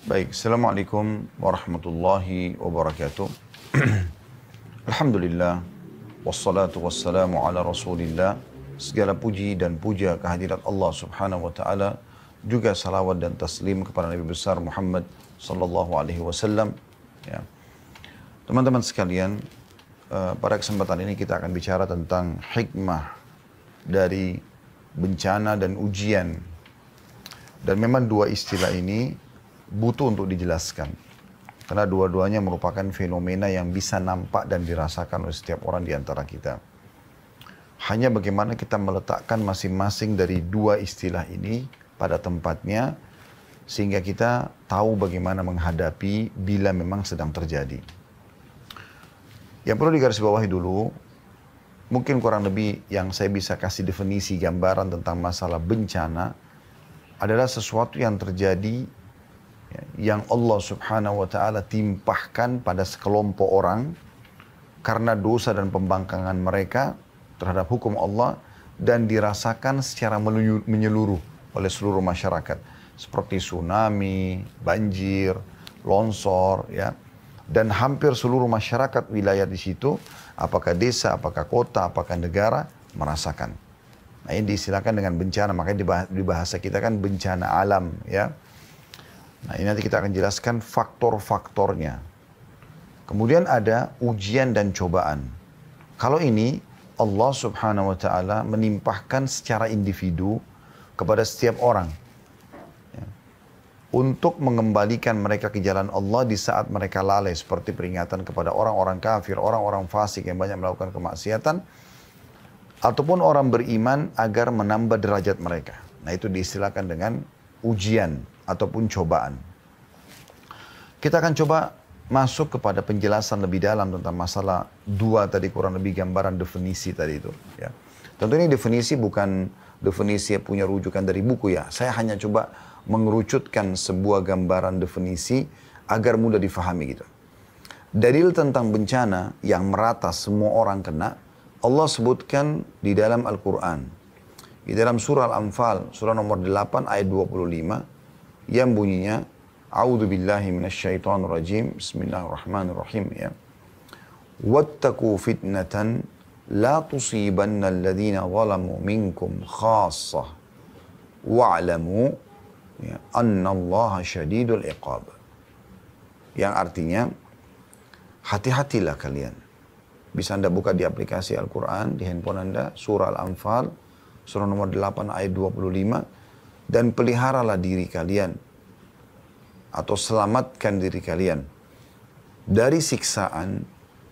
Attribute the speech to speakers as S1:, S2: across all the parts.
S1: Baik, Assalamualaikum warahmatullahi wabarakatuh. Alhamdulillah, wassalatu wassalamu ala rasulillah. Segala puji dan puja kehadirat Allah subhanahu wa ta'ala. Juga salawat dan taslim kepada Nabi besar Muhammad sallallahu alaihi wasallam. Ya. Teman-teman sekalian, pada kesempatan ini kita akan bicara tentang hikmah dari bencana dan ujian. Dan memang dua istilah ini butuh untuk dijelaskan. Karena dua-duanya merupakan fenomena yang bisa nampak dan dirasakan oleh setiap orang di antara kita. Hanya bagaimana kita meletakkan masing-masing dari dua istilah ini pada tempatnya, sehingga kita tahu bagaimana menghadapi bila memang sedang terjadi. Yang perlu digarisbawahi dulu, mungkin kurang lebih yang saya bisa kasih definisi gambaran tentang masalah bencana adalah sesuatu yang terjadi yang Allah subhanahu wa ta'ala timpahkan pada sekelompok orang karena dosa dan pembangkangan mereka terhadap hukum Allah dan dirasakan secara menyeluruh oleh seluruh masyarakat seperti tsunami, banjir, longsor, ya, dan hampir seluruh masyarakat wilayah di situ, apakah desa, apakah kota, apakah negara, merasakan. Nah, ini diistilahkan dengan bencana, makanya di bahasa kita kan bencana alam, ya. Nah, ini nanti kita akan jelaskan faktor-faktornya. Kemudian ada ujian dan cobaan. Kalau ini Allah subhanahu wa ta'ala menimpahkan secara individu kepada setiap orang. Ya. Untuk mengembalikan mereka ke jalan Allah di saat mereka lalai. Seperti peringatan kepada orang-orang kafir, orang-orang fasik yang banyak melakukan kemaksiatan. Ataupun orang beriman agar menambah derajat mereka. Nah, itu diistilahkan dengan ujian ataupun cobaan. Kita akan coba masuk kepada penjelasan lebih dalam tentang masalah dua tadi, kurang lebih gambaran definisi tadi itu. Ya. Tentu ini definisi bukan definisi yang punya rujukan dari buku ya. Saya hanya coba mengerucutkan sebuah gambaran definisi agar mudah difahami gitu. Dalil tentang bencana yang merata semua orang kena, Allah sebutkan di dalam Al-Quran. Di dalam surah Al-Anfal, surah nomor 8 ayat 25. Yang bunyinya, A'udzu billahi minasyaitonir rajim, bismillahirrahmanirrahim, ya. Wattaqu fitnatan la tusibanna alladhina zalamu minkum khassah wa'lamu ya, annallaha syadidul iqab. Yang artinya, hati-hatilah kalian. Bisa Anda buka di aplikasi Al-Quran, di handphone Anda, surah Al-Anfal, surah nomor 8 ayat 25. Dan peliharalah diri kalian atau selamatkan diri kalian dari siksaan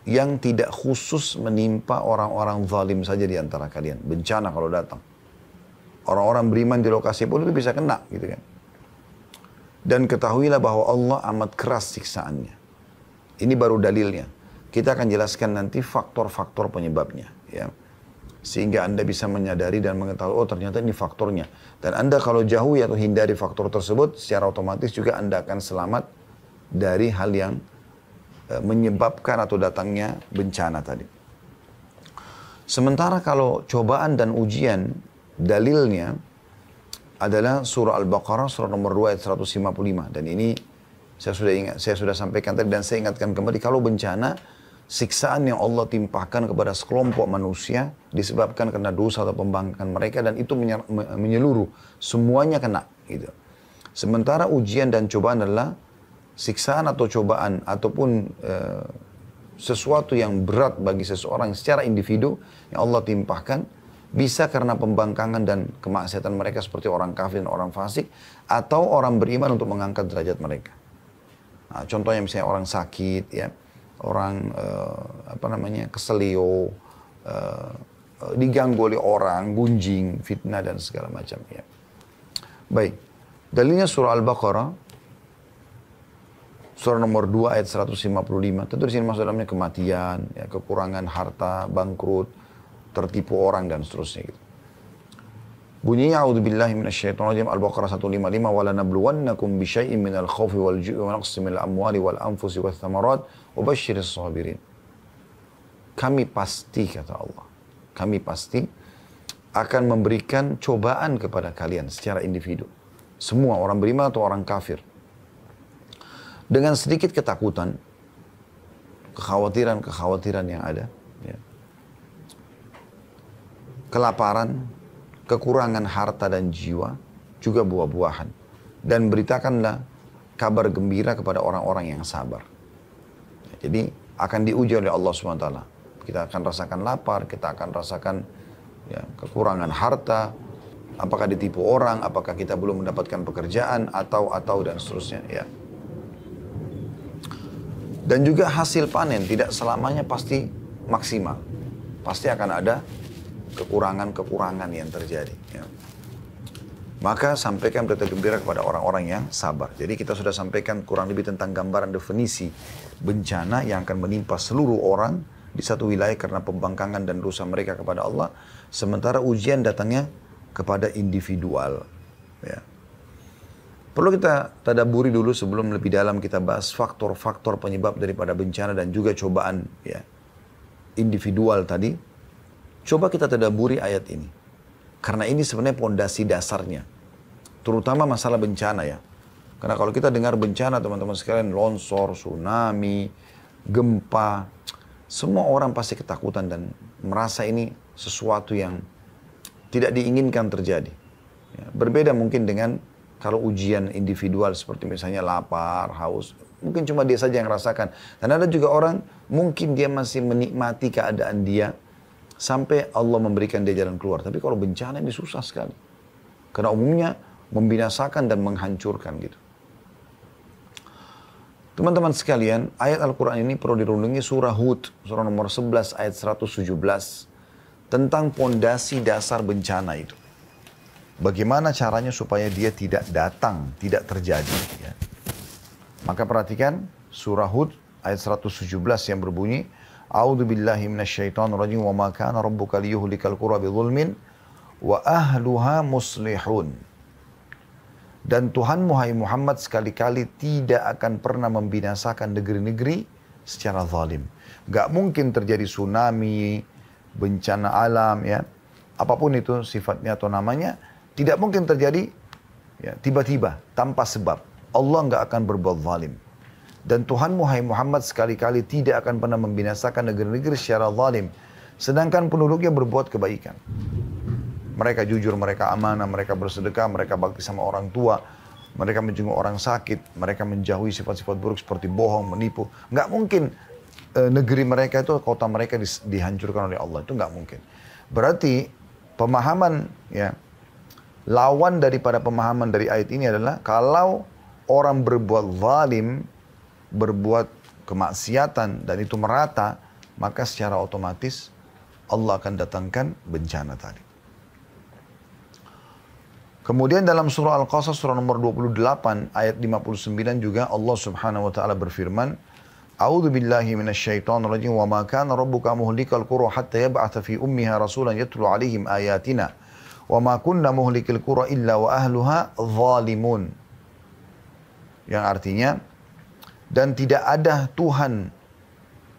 S1: yang tidak khusus menimpa orang-orang zalim saja di antara kalian. Bencana kalau datang. Orang-orang beriman di lokasi pun itu bisa kena gitu kan. Dan ketahuilah bahwa Allah amat keras siksaannya. Ini baru dalilnya. Kita akan jelaskan nanti faktor-faktor penyebabnya, ya. Sehingga Anda bisa menyadari dan mengetahui, oh ternyata ini faktornya. Dan Anda kalau jauhi atau hindari faktor tersebut, secara otomatis juga Anda akan selamat dari hal yang menyebabkan atau datangnya bencana tadi. Sementara kalau cobaan dan ujian, dalilnya adalah surah Al-Baqarah, surah nomor 2 ayat 155. Dan ini saya sudah sampaikan tadi dan saya ingatkan kembali, kalau bencana, siksaan yang Allah timpahkan kepada sekelompok manusia disebabkan karena dosa atau pembangkangan mereka dan itu menyeluruh, semuanya kena gitu. Sementara ujian dan cobaan adalah siksaan atau cobaan ataupun sesuatu yang berat bagi seseorang secara individu yang Allah timpahkan, bisa karena pembangkangan dan kemaksiatan mereka seperti orang kafir dan orang fasik, atau orang beriman untuk mengangkat derajat mereka. Nah, contohnya misalnya orang sakit, ya, orang keselio, diganggu oleh orang, gunjing, fitnah dan segala macam, ya. Baik, dalilnya surah Al-Baqarah, surah nomor 2 ayat 155. Tentu di sini maksud dalamnya kematian, ya, kekurangan harta, bangkrut, tertipu orang dan seterusnya gitu. Bunyinya a'udzubillahi minasyaitonir rajim, Al-Baqarah 155, wa lanabluwannakum bisyai'in minal khaufi wal ju'i wa naqsin minal amwali wal anfusi wath thamarat wa basyiris sabirin. Kami pasti, kata Allah, kami pasti akan memberikan cobaan kepada kalian secara individu. Semua orang beriman atau orang kafir. Dengan sedikit ketakutan, kekhawatiran yang ada, ya. Kelaparan, kekurangan harta dan jiwa, juga buah-buahan. Dan beritakanlah kabar gembira kepada orang-orang yang sabar. Jadi akan diuji oleh Allah SWT. Kita akan rasakan lapar, kita akan rasakan ya, kekurangan harta, apakah ditipu orang, apakah kita belum mendapatkan pekerjaan, atau dan seterusnya. Ya. Dan juga hasil panen tidak selamanya pasti maksimal. Pasti akan ada kekurangan-kekurangan yang terjadi. Ya. Maka sampaikan berita gembira kepada orang-orang yang sabar. Jadi kita sudah sampaikan kurang lebih tentang gambaran definisi bencana yang akan menimpa seluruh orang di satu wilayah karena pembangkangan dan dosa mereka kepada Allah. Sementara ujian datangnya kepada individual. Ya. Perlu kita tadaburi dulu sebelum lebih dalam kita bahas faktor-faktor penyebab daripada bencana dan juga cobaan ya, individual tadi. Coba kita tadaburi ayat ini. Karena ini sebenarnya pondasi dasarnya. Terutama masalah bencana ya. Karena kalau kita dengar bencana teman-teman sekalian, longsor, tsunami, gempa, semua orang pasti ketakutan dan merasa ini sesuatu yang tidak diinginkan terjadi. Ya, berbeda mungkin dengan kalau ujian individual seperti misalnya lapar, haus, mungkin cuma dia saja yang rasakan. Dan ada juga orang mungkin dia masih menikmati keadaan dia sampai Allah memberikan dia jalan keluar. Tapi kalau bencana ini susah sekali. Karena umumnya membinasakan dan menghancurkan gitu. Teman-teman sekalian, ayat Al-Quran ini perlu dirundungi surah Hud, surah nomor 11 ayat 117. Tentang pondasi dasar bencana itu. Bagaimana caranya supaya dia tidak datang, tidak terjadi. Ya. Maka perhatikan surah Hud ayat 117 yang berbunyi, A'udzu billahi minasyaitonir rajim wa ma kana rabbuka liyuhlikal qura bidzulmin wa ahluha muslihun. Dan Tuhanmu hai Muhammad sekali-kali tidak akan pernah membinasakan negeri-negeri secara zalim. Gak mungkin terjadi tsunami, bencana alam ya. Apapun itu sifatnya atau namanya, tidak mungkin terjadi ya, tiba-tiba, tanpa sebab. Allah nggak akan berbuat zalim. Dan Tuhanmu hai Muhammad sekali-kali tidak akan pernah membinasakan negeri-negeri secara zalim. Sedangkan penduduknya berbuat kebaikan. Mereka jujur, mereka amanah, mereka bersedekah, mereka bakti sama orang tua. Mereka menjenguk orang sakit, mereka menjauhi sifat-sifat buruk seperti bohong, menipu. Nggak mungkin negeri mereka itu, kota mereka dihancurkan oleh Allah. Itu nggak mungkin. Berarti pemahaman ya, lawan daripada pemahaman dari ayat ini adalah kalau orang berbuat zalim, berbuat kemaksiatan dan itu merata, maka secara otomatis Allah akan datangkan bencana tadi. Kemudian dalam surah Al-Qasas surah nomor 28 ayat 59 juga Allah Subhanahu wa taala berfirman, A'udzu billahi minasyaitonir rajim wa ma kana rabbuka muhlikal qura hatta yab'atha fi ummiha rasulan yatlu 'alaihim ayatina. Wa ma kunna muhlikil qura illa wa ahluha zalimun. Yang artinya, dan tidak ada Tuhan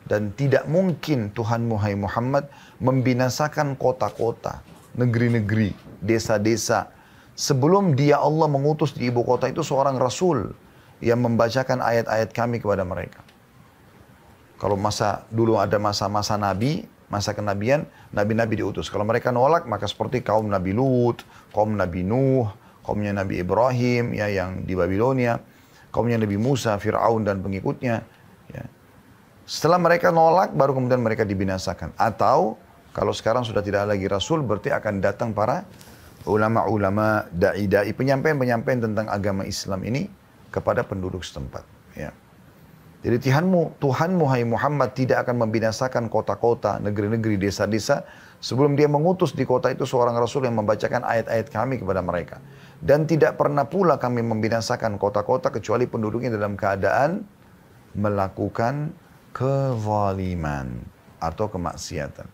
S1: dan tidak mungkin Tuhanmu hai Muhammad membinasakan kota-kota, negeri-negeri, desa-desa sebelum dia Allah mengutus di ibu kota itu seorang rasul yang membacakan ayat-ayat kami kepada mereka. Kalau dulu ada masa-masa nabi, masa kenabian, nabi-nabi diutus. Kalau mereka nolak, maka seperti kaum Nabi Lut, kaum Nabi Nuh, kaumnya Nabi Ibrahim ya yang di Babilonia, kaumnya Nabi Musa, Fir'aun dan pengikutnya. Ya. Setelah mereka nolak, baru kemudian mereka dibinasakan. Atau kalau sekarang sudah tidak lagi Rasul, berarti akan datang para ulama-ulama, da'i-da'i, penyampaian-penyampaian tentang agama Islam ini kepada penduduk setempat. Ya. Jadi Tuhanmu hai Muhammad tidak akan membinasakan kota-kota, negeri-negeri, desa-desa sebelum dia mengutus di kota itu seorang Rasul yang membacakan ayat-ayat kami kepada mereka. Dan tidak pernah pula kami membinasakan kota-kota kecuali penduduknya dalam keadaan melakukan kezaliman atau kemaksiatan.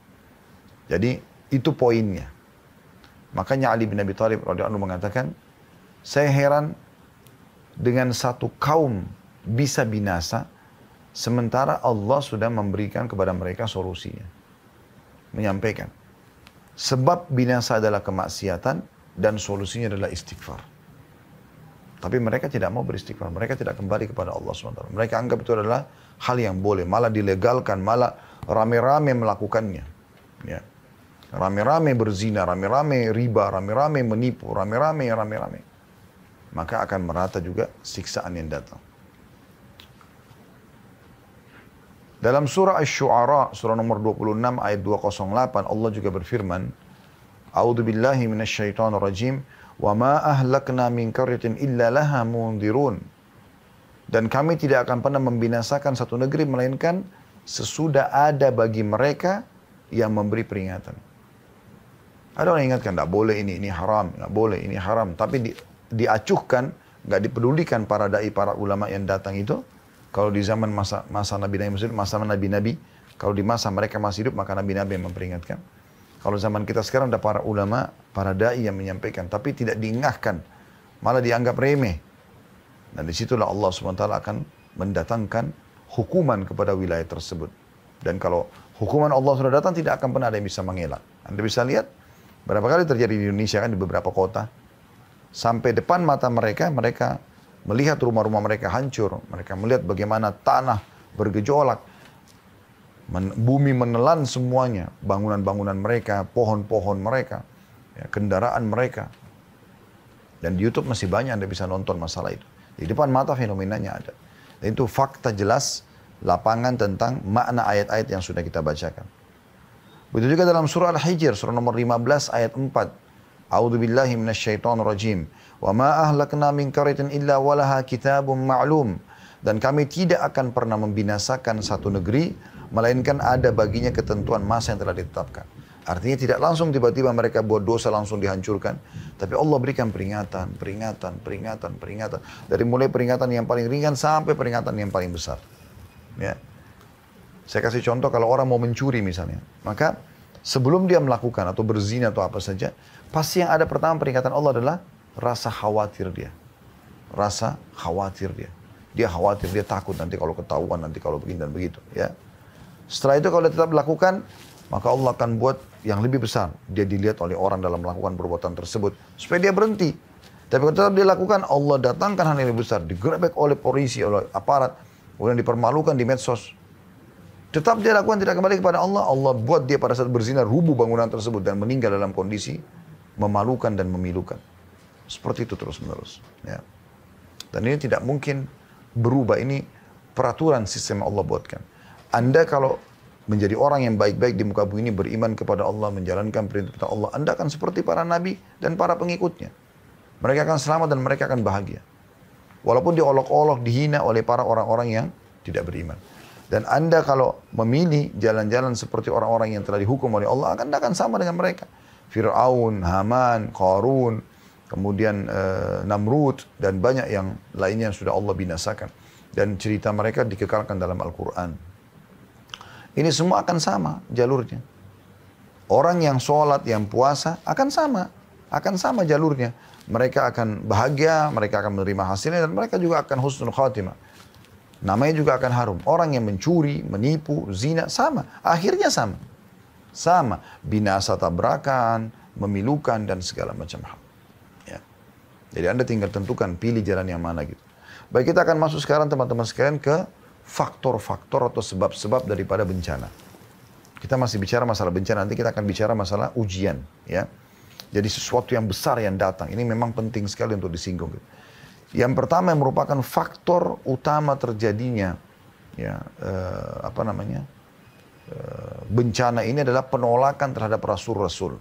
S1: Jadi itu poinnya. Makanya Ali bin Abi Thalib radhiyallahu anhu mengatakan, saya heran dengan satu kaum bisa binasa sementara Allah sudah memberikan kepada mereka solusinya. Menyampaikan. Sebab binasa adalah kemaksiatan dan solusinya adalah istighfar. Tapi mereka tidak mau beristighfar, mereka tidak kembali kepada Allah SWT. Mereka anggap itu adalah hal yang boleh, malah dilegalkan, malah rame-rame melakukannya. Ya. Rame-rame berzina, rame-rame riba, rame-rame menipu, rame-rame. Maka akan merata juga siksaan yang datang. Dalam surah Asy-Syu'ara, surah nomor 26 ayat 208, Allah juga berfirman, A'udzu billahi minasyaitonir rajim, wa ma ahlakna min qaryatin illa laha mundzirun. Dan kami tidak akan pernah membinasakan satu negeri melainkan sesudah ada bagi mereka yang memberi peringatan. Ada orang yang ingatkan, tidak boleh ini haram, tidak boleh ini haram. Tapi diacuhkan, nggak dipedulikan para dai, para ulama yang datang itu. Kalau di zaman masa Nabi-Nabi, masa Nabi-Nabi, kalau di masa mereka masih hidup, maka Nabi-Nabi yang memperingatkan. Kalau zaman kita sekarang ada para ulama, para dai yang menyampaikan, tapi tidak diingatkan, malah dianggap remeh. Dan disitulah Allah SWT akan mendatangkan hukuman kepada wilayah tersebut. Dan kalau hukuman Allah sudah datang, tidak akan pernah ada yang bisa mengelak. Anda bisa lihat, berapa kali terjadi di Indonesia kan, di beberapa kota. Sampai depan mata mereka, mereka melihat rumah-rumah mereka hancur. Mereka melihat bagaimana tanah bergejolak. Bumi menelan semuanya. Bangunan-bangunan mereka, pohon-pohon mereka, ya, kendaraan mereka. Dan di YouTube masih banyak Anda bisa nonton masalah itu. Di depan mata fenomenanya ada. Dan itu fakta jelas lapangan tentang makna ayat-ayat yang sudah kita bacakan. Begitu juga dalam surah Al-Hijr, surah nomor 15 ayat 4. A'udzu billahi minasyaitonir rajim. Wa ma ahlakna min qaryatin illa walaha kitabun ma'lum. Dan kami tidak akan pernah membinasakan satu negeri melainkan ada baginya ketentuan masa yang telah ditetapkan. Artinya tidak langsung tiba-tiba mereka buat dosa langsung dihancurkan, tapi Allah berikan peringatan. Dari mulai peringatan yang paling ringan sampai peringatan yang paling besar. Ya. Saya kasih contoh, kalau orang mau mencuri misalnya, maka sebelum dia melakukan atau berzina atau apa saja, pasti yang ada pertama peringatan Allah adalah rasa khawatir dia. Rasa khawatir dia. Dia khawatir, dia takut nanti kalau ketahuan, nanti kalau begini dan begitu. Ya. Setelah itu kalau dia tetap lakukan, maka Allah akan buat yang lebih besar. Dia dilihat oleh orang dalam melakukan perbuatan tersebut, supaya dia berhenti. Tapi kalau tetap dia lakukan, Allah datangkan hal yang lebih besar. Digerebek oleh polisi, oleh aparat, kemudian dipermalukan di medsos. Tetap dia lakukan, tidak kembali kepada Allah. Allah buat dia pada saat berzina rubuh bangunan tersebut dan meninggal dalam kondisi memalukan dan memilukan. Seperti itu terus-menerus. Ya. Dan ini tidak mungkin berubah. Ini peraturan sistem Allah buatkan. Anda kalau menjadi orang yang baik-baik di muka bumi ini, beriman kepada Allah, menjalankan perintah Allah, Anda akan seperti para nabi dan para pengikutnya. Mereka akan selamat dan mereka akan bahagia. Walaupun diolok-olok, dihina oleh para orang-orang yang tidak beriman. Dan Anda kalau memilih jalan-jalan seperti orang-orang yang telah dihukum oleh Allah, Anda akan sama dengan mereka. Fir'aun, Haman, Qarun, kemudian Namrud, dan banyak yang lainnya yang sudah Allah binasakan. Dan cerita mereka dikekalkan dalam Al-Quran. Ini semua akan sama jalurnya. Orang yang sholat, yang puasa akan sama jalurnya. Mereka akan bahagia, mereka akan menerima hasilnya, dan mereka juga akan husnul khatimah. Namanya juga akan harum. Orang yang mencuri, menipu, zina, sama. Akhirnya sama. Sama. Binasa tabrakan, memilukan, dan segala macam hal. Ya. Jadi Anda tinggal tentukan, pilih jalan yang mana gitu. Baik, kita akan masuk sekarang teman-teman sekalian ke faktor-faktor atau sebab-sebab daripada bencana. Kita masih bicara masalah bencana, nanti kita akan bicara masalah ujian. Ya. Jadi sesuatu yang besar yang datang, ini memang penting sekali untuk disinggung. Gitu. Yang pertama yang merupakan faktor utama terjadinya bencana ini adalah penolakan terhadap rasul-rasul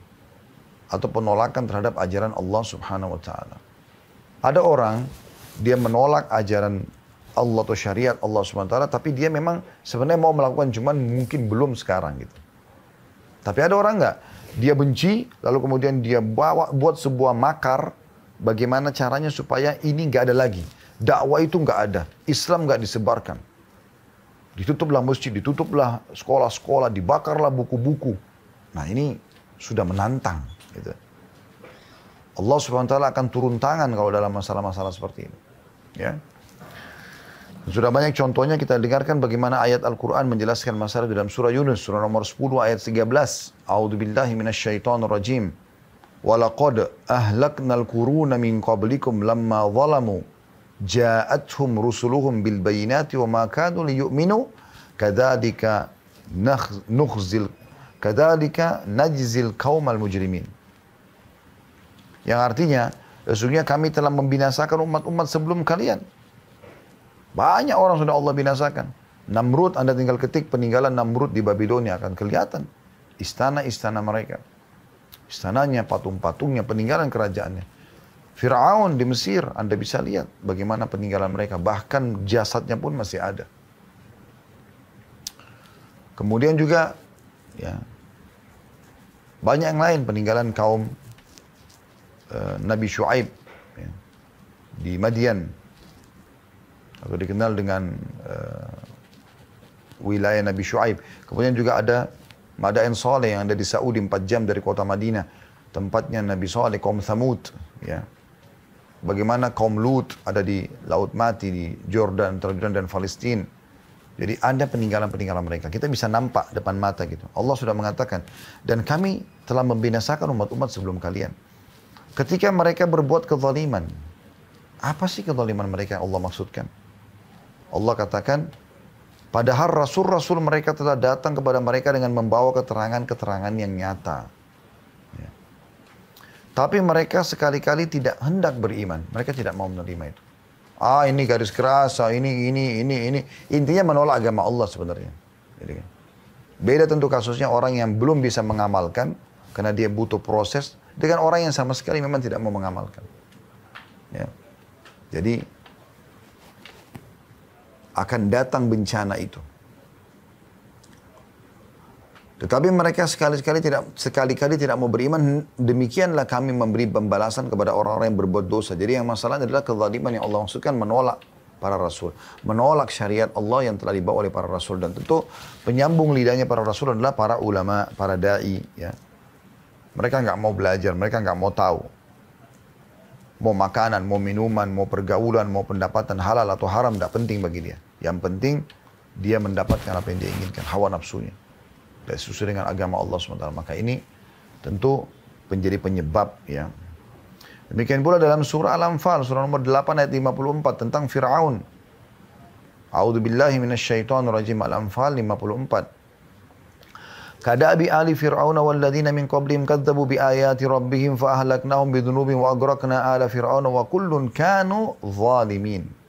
S1: atau penolakan terhadap ajaran Allah Subhanahu wa taala. Ada orang dia menolak ajaran Allah atau syariat Allah Subhanahu wa taala, tapi dia memang sebenarnya mau melakukan, cuman mungkin belum sekarang gitu. Tapi ada orang enggak, dia benci lalu kemudian dia buat sebuah makar. Bagaimana caranya supaya ini nggak ada lagi. Dakwah itu nggak ada. Islam nggak disebarkan. Ditutuplah masjid, ditutuplah sekolah-sekolah, dibakarlah buku-buku. Nah ini sudah menantang. Gitu. Allah SWT akan turun tangan kalau dalam masalah-masalah seperti ini. Ya. Sudah banyak contohnya kita dengarkan bagaimana ayat Al-Quran menjelaskan masalah dalam surah Yunus. Surah nomor 10 ayat 13. A'udzubillahi minasyaitonirrajim. وَلَقَدْ أَهْلَكْنَا الْقُرُونَ مِنْ قَبْلِكُمْ لَمَّا ظَلَمُوا ja'atuhum rusuluhum bil bayinati wa ma kanu liyu'minu kadzalika najzil qaumal mujrimin. Yang artinya, sesungguhnya kami telah membinasakan umat-umat sebelum kalian. Banyak orang sudah Allah binasakan. Namrud, Anda tinggal ketik peninggalan Namrud di Babilonia akan kelihatan. Istana-istana mereka. Istananya, patung-patungnya, peninggalan kerajaannya. Fir'aun di Mesir, Anda bisa lihat bagaimana peninggalan mereka. Bahkan jasadnya pun masih ada. Kemudian juga, ya, banyak yang lain peninggalan kaum Nabi Syuaib ya, di Madian, atau dikenal dengan wilayah Nabi Syuaib. Kemudian juga ada Madain Saleh yang ada di Saudi 4 jam dari kota Madinah, tempatnya Nabi Saleh, kaum Thamud ya. Bagaimana kaum Lut ada di Laut Mati di Jordan, antara Jordan dan Palestina. Jadi ada peninggalan-peninggalan mereka. Kita bisa nampak depan mata gitu. Allah sudah mengatakan, dan kami telah membinasakan umat-umat sebelum kalian. Ketika mereka berbuat kezaliman, apa sih kezaliman mereka yang Allah maksudkan? Allah katakan, padahal rasul-rasul mereka telah datang kepada mereka dengan membawa keterangan-keterangan yang nyata. Ya. Tapi mereka sekali-kali tidak hendak beriman. Mereka tidak mau menerima itu. Ini garis keras, ini. Intinya menolak agama Allah sebenarnya. Jadi, beda tentu kasusnya orang yang belum bisa mengamalkan, karena dia butuh proses, dengan orang yang sama sekali memang tidak mau mengamalkan. Ya. Jadi, akan datang bencana itu. Tetapi mereka sekali-kali tidak mau beriman. Demikianlah kami memberi pembalasan kepada orang-orang yang berbuat dosa. Jadi yang masalahnya adalah kezaliman yang Allah maksudkan, menolak para rasul. Menolak syariat Allah yang telah dibawa oleh para rasul. Dan tentu penyambung lidahnya para rasul adalah para ulama, para da'i. Ya. Mereka nggak mau belajar, mereka nggak mau tahu. Mau makanan, mau minuman, mau pergaulan, mau pendapatan halal atau haram, tidak penting bagi dia. Yang penting dia mendapatkan apa yang dia inginkan, hawa nafsunya. Dan sesuai dengan agama Allah SWT. Maka ini tentu menjadi penyebab ya. Demikian pula dalam surah Al-Anfal, surah nomor 8 ayat 54 tentang Fir'aun. A'udzubillahi minasyaitonirrajim. Al-Anfal 54. Kadabi ali fir'auna walladzina min qablihim kadzabu biayati rabbihim fa ahlaknahum bidhunubihim wa aghraqna ala fir'auna wa kullun kanu zalimin.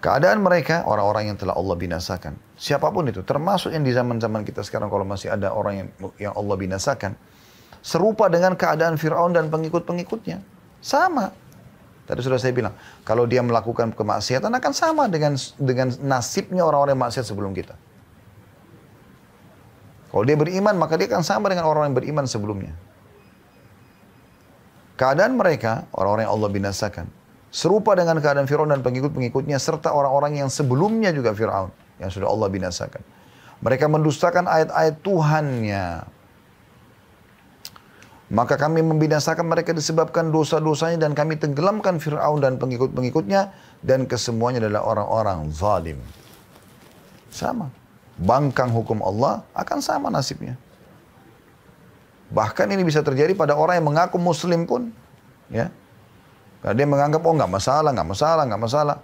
S1: Keadaan mereka, orang-orang yang telah Allah binasakan. Siapapun itu, termasuk yang di zaman-zaman kita sekarang, kalau masih ada orang yang Allah binasakan, serupa dengan keadaan Fir'aun dan pengikut-pengikutnya. Sama. Tadi sudah saya bilang, kalau dia melakukan kemaksiatan akan sama dengan nasibnya orang-orang yang maksiat sebelum kita. Kalau dia beriman, maka dia akan sama dengan orang-orang yang beriman sebelumnya. Keadaan mereka, orang-orang yang Allah binasakan, serupa dengan keadaan Fir'aun dan pengikut-pengikutnya, serta orang-orang yang sebelumnya juga Fir'aun, yang sudah Allah binasakan. Mereka mendustakan ayat-ayat Tuhannya. Maka kami membinasakan mereka disebabkan dosa-dosanya, dan kami tenggelamkan Fir'aun dan pengikut-pengikutnya, dan kesemuanya adalah orang-orang zalim. Sama. Bangkang hukum Allah akan sama nasibnya. Bahkan ini bisa terjadi pada orang yang mengaku muslim pun. Ya. Karena dia menganggap, nggak masalah.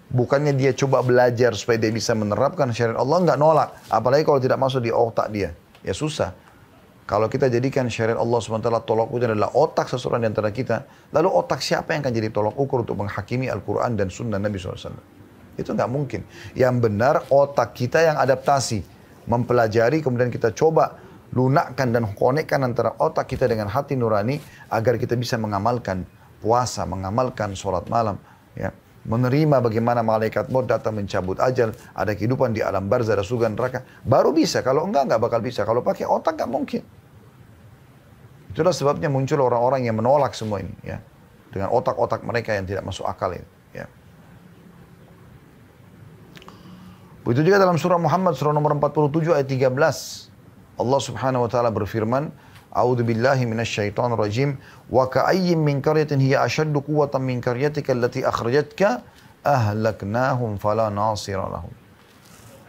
S1: Bukannya dia coba belajar supaya dia bisa menerapkan syariat Allah, nggak nolak. Apalagi kalau tidak masuk di otak dia. Ya susah. Kalau kita jadikan syariat Allah SWT tolak ukur adalah otak seseorang di antara kita, lalu otak siapa yang akan jadi tolak ukur untuk menghakimi Al-Quran dan Sunnah Nabi SAW? Itu nggak mungkin. Yang benar otak kita yang adaptasi, mempelajari, kemudian kita coba lunakkan dan konekkan antara otak kita dengan hati nurani agar kita bisa mengamalkan puasa, mengamalkan sholat malam, ya, menerima bagaimana malaikat maut datang mencabut ajal, ada kehidupan di alam barzah, ada surga neraka. Baru bisa. Kalau enggak bakal bisa. Kalau pakai otak nggak mungkin. Itulah sebabnya muncul orang-orang yang menolak semua ini, ya, dengan otak-otak mereka yang tidak masuk akal ini. Ya. Begitu juga dalam surah Muhammad, surah nomor 47 ayat 13. Allah subhanahu wa ta'ala berfirman, A'udhu billahi minasyaitonir rajim, wa ka'ayyim min qaryatin hiya ashaddu quwwatan min qaryatika allati akhrajatka ahlaknahum fala nasira lahum.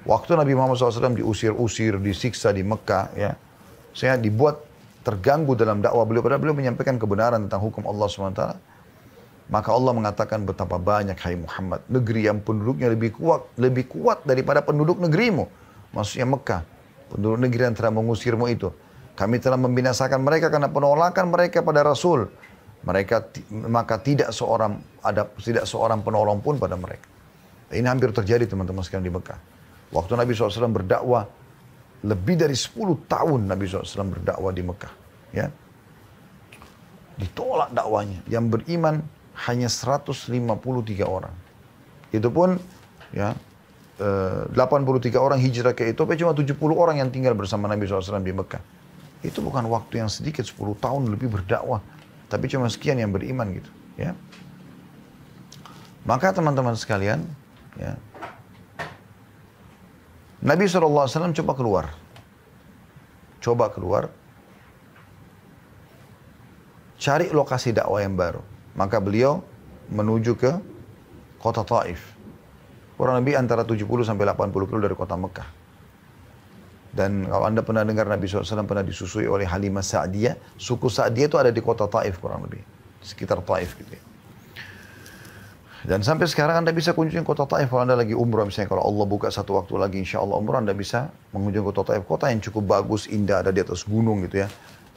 S1: Waktu Nabi Muhammad SAW diusir-usir, disiksa di Mekah, ya, saya dibuat terganggu dalam dakwah beliau, padahal beliau menyampaikan kebenaran tentang hukum Allah SWT. Maka Allah mengatakan betapa banyak hai Muhammad, negeri yang penduduknya lebih kuat daripada penduduk negerimu. Maksudnya Mekah, penduduk negeri yang telah mengusirmu itu. Kami telah membinasakan mereka karena penolakan mereka pada Rasul. Maka tidak seorang penolong pun pada mereka. Ini hampir terjadi teman-teman sekalian di Mekah. Waktu Nabi SAW berdakwah, lebih dari 10 tahun Nabi SAW berdakwah di Mekah. Ya. Ditolak dakwanya. Yang beriman hanya 153 orang. Itu pun ya 83 orang hijrah ke Ethiopia, cuma 70 orang yang tinggal bersama Nabi SAW di Mekah. Itu bukan waktu yang sedikit, 10 tahun lebih berdakwah. Tapi cuma sekian yang beriman gitu. Ya. Maka teman-teman sekalian, ya, Nabi SAW coba keluar, cari lokasi dakwah yang baru. Maka beliau menuju ke kota Taif. Kurang lebih antara 70 sampai 80 kilo dari kota Mekah. Dan kalau Anda pernah dengar Nabi SAW pernah disusui oleh Halimah Sa'diyah, suku Sa'diyah itu ada di kota Taif kurang lebih. Sekitar Taif gitu ya. Dan sampai sekarang Anda bisa kunjungi kota Taif kalau Anda lagi umrah. Misalnya kalau Allah buka satu waktu lagi insya Allah umrah, Anda bisa mengunjungi kota Taif. Kota yang cukup bagus, indah, ada di atas gunung gitu ya.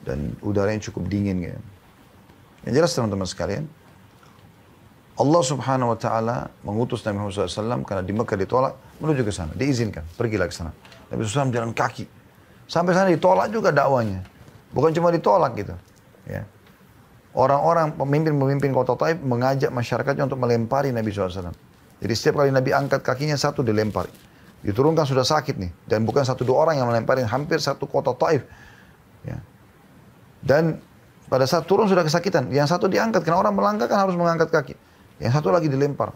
S1: Dan udaranya cukup dingin gitu. Yang jelas teman-teman sekalian, Allah Subhanahu wa Ta'ala mengutus Nabi Muhammad SAW karena di Mekah ditolak, menuju ke sana, diizinkan, pergilah ke sana. Nabi SAW jalan kaki, sampai sana ditolak juga dakwanya, bukan cuma ditolak gitu. Ya. Orang-orang pemimpin kota Taif mengajak masyarakatnya untuk melempari Nabi SAW. Jadi setiap kali Nabi angkat kakinya satu dilempari, diturunkan sudah sakit nih, dan bukan satu dua orang yang melempari, hampir satu kota Taif. Ya. Dan pada saat turun sudah kesakitan, yang satu diangkat karena orang melangkah kan harus mengangkat kaki. Yang satu lagi dilempar.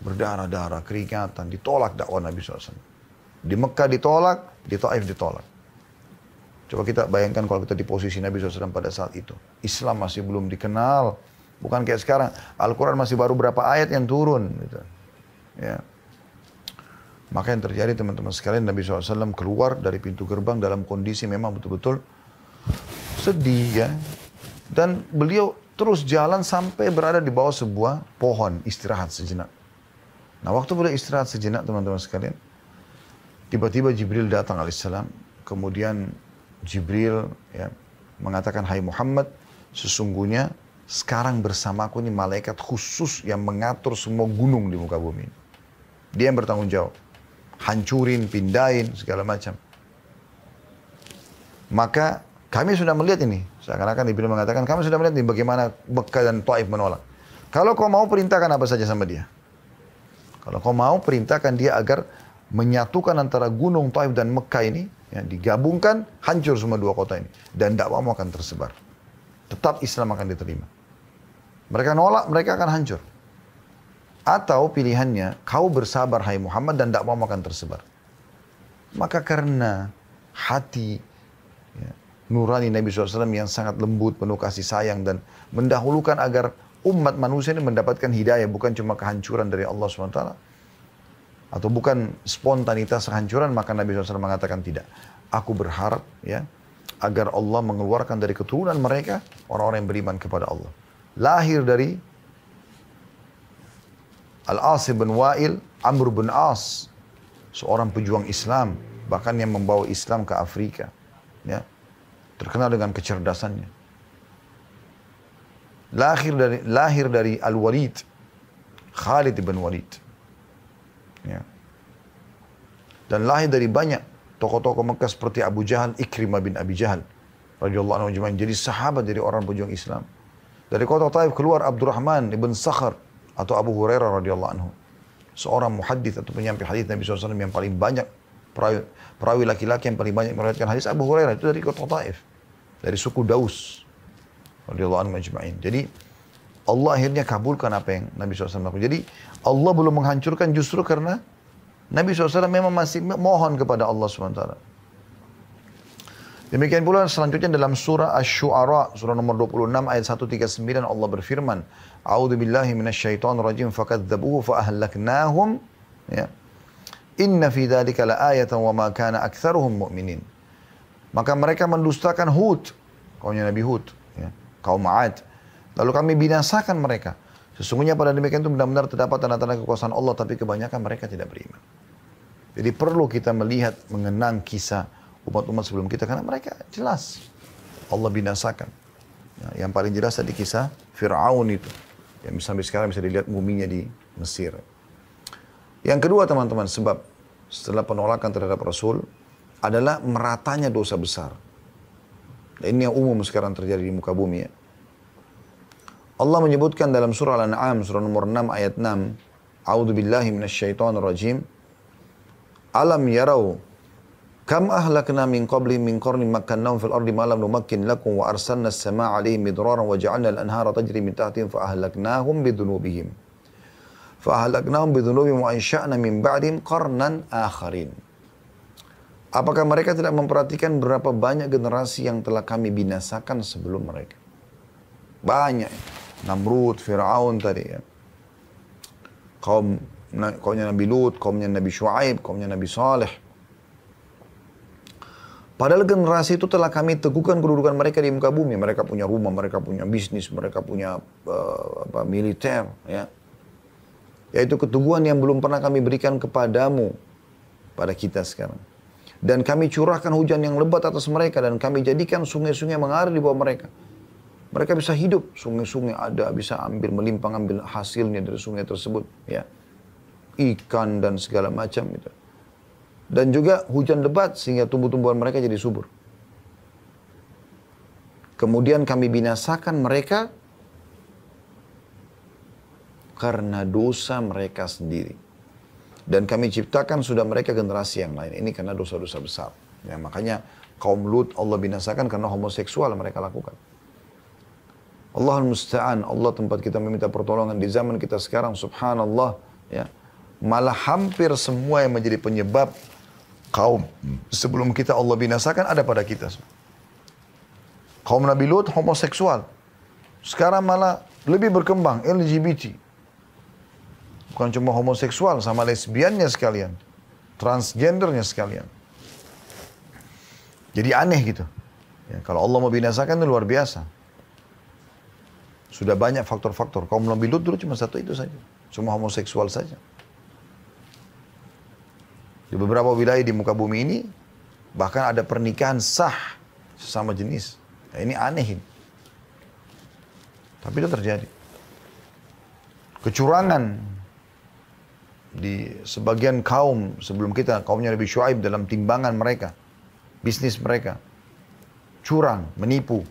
S1: Berdarah-darah, keringatan, ditolak dakwah Nabi SAW. Di Mekah ditolak, di Taif ditolak. Coba kita bayangkan kalau kita di posisi Nabi SAW pada saat itu. Islam masih belum dikenal. Bukan kayak sekarang. Al-Quran masih baru berapa ayat yang turun. Gitu. Ya. Maka yang terjadi teman-teman sekalian, Nabi SAW keluar dari pintu gerbang dalam kondisi memang betul-betul sedih ya. Dan beliau terus jalan sampai berada di bawah sebuah pohon, istirahat sejenak. Nah waktu beliau istirahat sejenak teman-teman sekalian, tiba-tiba Jibril datang alaihissalam. Kemudian Jibril ya, mengatakan, hai Muhammad, sesungguhnya sekarang bersamaku ini malaikat khusus yang mengatur semua gunung di muka bumi. Dia yang bertanggung jawab. Hancurin, pindahin, segala macam. Maka kami sudah melihat ini. Seakan-akan Jibril mengatakan, kami sudah melihat ini bagaimana Mekah dan Taif menolak. Kalau kau mau perintahkan apa saja sama dia. Kalau kau mau perintahkan dia agar menyatukan antara gunung Taif dan Mekah ini, ya, digabungkan, hancur semua dua kota ini. Dan dakwahmu akan tersebar. Tetap Islam akan diterima. Mereka nolak, mereka akan hancur. Atau pilihannya, kau bersabar hai Muhammad dan dakwahmu akan tersebar. Maka karena hati ya, nurani Nabi SAW yang sangat lembut, penuh kasih sayang dan mendahulukan agar umat manusia ini mendapatkan hidayah, bukan cuma kehancuran dari Allah SWT atau bukan spontanitas kehancuran, maka Nabi SAW mengatakan tidak. Aku berharap ya agar Allah mengeluarkan dari keturunan mereka orang-orang yang beriman kepada Allah. Lahir dari Al-As bin Wa'il, Amr bin As, seorang pejuang Islam, bahkan yang membawa Islam ke Afrika. Ya. Terkenal dengan kecerdasannya. Lahir dari Al-Walid, Khalid bin Walid. Ya. Dan lahir dari banyak tokoh-tokoh Mekah seperti Abu Jahal, Ikrimah bin Abi Jahal radhiyallahu anhu ajma'in. Jadi sahabat dari orang pejuang Islam. Dari kota Taif keluar Abdurrahman ibn Sakhar atau Abu Hurairah radhiyallahu anhu. Seorang muhaddits atau penyampai hadis Nabi SAW yang paling banyak, perawi laki-laki yang paling banyak meriwayatkan hadis. Abu Hurairah itu dari kota Taif, dari suku Daus radhiyallahu anhu ajma'in. Jadi Allah akhirnya kabulkan apa yang Nabi SAW lakukan. Jadi Allah belum menghancurkan justru karena Nabi SAW memang masih mohon kepada Allah SWT. Demikian pula selanjutnya dalam surah Asy-Syu'ara, surah nomor 26 ayat 139 Allah berfirman, A'udzu billahi minasyaitonir rajim fakadzdzabuhu fa ahlaknahum ya. Inna fi dzalika laayatan wa ma kana aktsaruhum mu'minin. Maka mereka mendustakan Hud, kaumnya Nabi Hud, ya, kaum 'Ad. Lalu kami binasakan mereka. Sesungguhnya pada demikian itu benar-benar terdapat tanda-tanda kekuasaan Allah, tapi kebanyakan mereka tidak beriman. Jadi perlu kita melihat, mengenang kisah umat-umat sebelum kita, karena mereka jelas Allah binasakan. Yang paling jelas tadi kisah Fir'aun itu, yang sampai sekarang bisa dilihat muminya di Mesir. Yang kedua teman-teman, sebab setelah penolakan terhadap Rasul adalah meratanya dosa besar. Dan ini yang umum sekarang terjadi di muka bumi ya. Allah menyebutkan dalam surah Al-An'am, surah nomor 6 ayat 6, A'udzubillahi minasyaitonirrajim. Alam yarau kam ahlakna min qabli min qarnin makkannahum fil ardi ma lam numakkin lakum wa arsalna as-samaa'a 'alaihim midraran wa ja'alna al-anhara tajri min tahtihim fa ahlaknahum bidhunubihim. Fa ahlaknahum bidhunubihim wa ansha'na min ba'dihim qarnan akharin. Apakah mereka tidak memperhatikan berapa banyak generasi yang telah kami binasakan sebelum mereka? Banyak. Namrud, Fir'aun tadi ya. Kaumnya Nabi Lut, kaumnya Nabi Shu'aib, kaumnya Nabi Saleh. Padahal generasi itu telah kami teguhkan kedudukan mereka di muka bumi. Mereka punya rumah, mereka punya bisnis, mereka punya militer. Ya. Yaitu keteguhan yang belum pernah kami berikan kepadamu, pada kita sekarang. Dan kami curahkan hujan yang lebat atas mereka, dan kami jadikan sungai-sungai mengalir di bawah mereka. Mereka bisa hidup, sungai-sungai ada, bisa melimpang ambil hasilnya dari sungai tersebut. Ya. Ikan dan segala macam itu. Dan juga hujan lebat sehingga tumbuh-tumbuhan mereka jadi subur. Kemudian kami binasakan mereka karena dosa mereka sendiri. Dan kami ciptakan sudah mereka generasi yang lain. Ini karena dosa-dosa besar. Ya, makanya kaum Lut Allah binasakan karena homoseksual mereka lakukan. Allahul Musta'an, Allah tempat kita meminta pertolongan di zaman kita sekarang, subhanallah, ya. Malah hampir semua yang menjadi penyebab kaum sebelum kita Allah binasakan ada pada kita. Kaum Nabi Lut homoseksual. Sekarang malah lebih berkembang LGBT. Bukan cuma homoseksual, sama lesbiannya sekalian. Transgendernya sekalian. Jadi aneh gitu. Ya, kalau Allah mau binasakan itu luar biasa. Sudah banyak faktor-faktor. Kaum Nabi Lut dulu cuma satu itu saja. Cuma homoseksual saja. Di beberapa wilayah di muka bumi ini, bahkan ada pernikahan sah sesama jenis. Nah, ini aneh. Tapi itu terjadi. Kecurangan di sebagian kaum sebelum kita, kaumnya Nabi Shu'aib dalam timbangan mereka, bisnis mereka. Curang, menipu.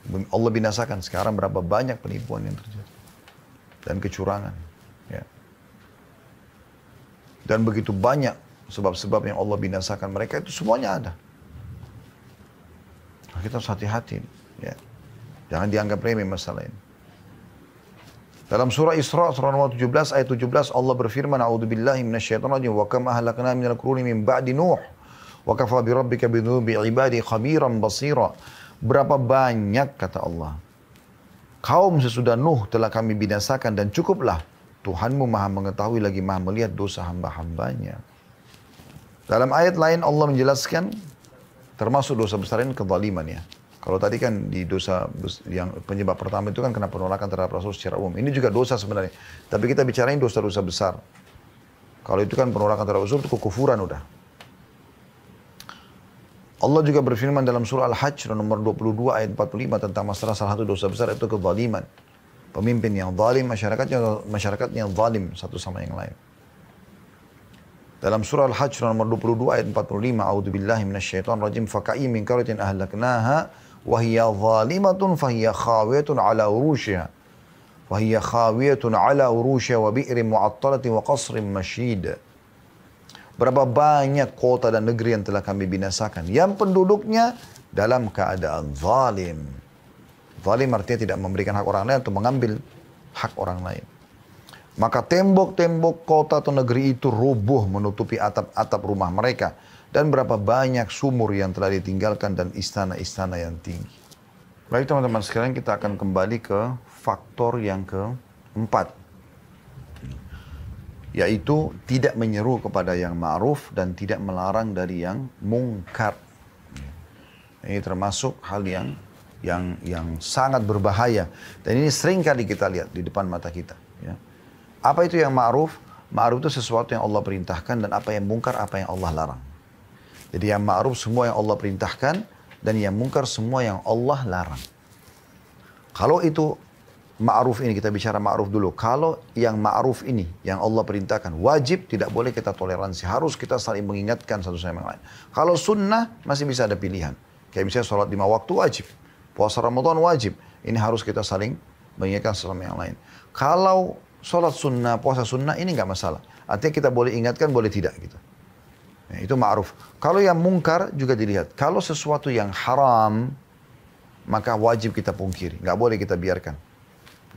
S1: Allah binasakan. Sekarang berapa banyak penipuan yang terjadi. Dan kecurangan. Ya. Dan begitu banyak sebab-sebab yang Allah binasakan mereka itu semuanya ada. Nah, kita harus hati-hati. Ya. Jangan dianggap remeh masalah ini. Dalam surah Isra, surah nomor 17, ayat 17, Allah berfirman, A'udzubillahi minasyaitonirrajim, wa kam ahlakna minal quruni min ba'di Nuh, wa kafa bi rabbika bi dhunubi ibadi khabiran basira. Berapa banyak, kata Allah, kaum sesudah Nuh telah kami binasakan, dan cukuplah Tuhanmu maha mengetahui lagi maha melihat dosa hamba-hambanya. Dalam ayat lain Allah menjelaskan, termasuk dosa besar ini kezaliman ya. Kalau tadi kan di dosa yang penyebab pertama itu kan karena penolakan terhadap Rasul secara umum. Ini juga dosa sebenarnya. Tapi kita bicarain dosa-dosa besar. Kalau itu kan penolakan terhadap Rasul itu kekufuran udah. Allah juga berfirman dalam surah Al-Hajj nomor 22 ayat 45 tentang masalah salah satu dosa besar itu kezaliman. Pemimpin yang zalim, masyarakatnya yang zalim satu sama yang lain. Dalam surah Al-Hajj nomor 22 ayat 45, A'udzubillahi minasyaitonirrajim, faka'i min qaryatin ahlaknaha wa hiya zalimatun fa hiya khawiyatun ala urushiha. Wa hiya khawiyatun ala urushiha wa bi'rin mu'attalatin wa qasrin masyid. Berapa banyak kota dan negeri yang telah kami binasakan, yang penduduknya dalam keadaan zalim. Zalim artinya tidak memberikan hak orang lain atau mengambil hak orang lain. Maka tembok-tembok kota atau negeri itu rubuh menutupi atap-atap rumah mereka. Dan berapa banyak sumur yang telah ditinggalkan dan istana-istana yang tinggi. Baik teman-teman sekalian, kita akan kembali ke faktor yang keempat. Yaitu tidak menyeru kepada yang ma'ruf dan tidak melarang dari yang mungkar. Ini termasuk hal yang yang sangat berbahaya. Dan ini sering kali kita lihat di depan mata kita. Ya. Apa itu yang ma'ruf? Ma'ruf itu sesuatu yang Allah perintahkan, dan apa yang mungkar, apa yang Allah larang. Jadi yang ma'ruf semua yang Allah perintahkan, dan yang mungkar semua yang Allah larang. Kalau itu ma'ruf ini, kita bicara ma'ruf dulu. Kalau yang ma'ruf ini, yang Allah perintahkan, wajib, tidak boleh kita toleransi. Harus kita saling mengingatkan satu sama yang lain. Kalau sunnah, masih bisa ada pilihan. Kayak misalnya sholat 5 waktu wajib. Puasa Ramadan wajib. Ini harus kita saling mengingatkan satu sama yang lain. Kalau sholat sunnah, puasa sunnah, ini nggak masalah. Artinya kita boleh ingatkan, boleh tidak gitu. Ya, itu ma'ruf. Kalau yang mungkar juga dilihat. Kalau sesuatu yang haram, maka wajib kita pungkiri. Nggak boleh kita biarkan.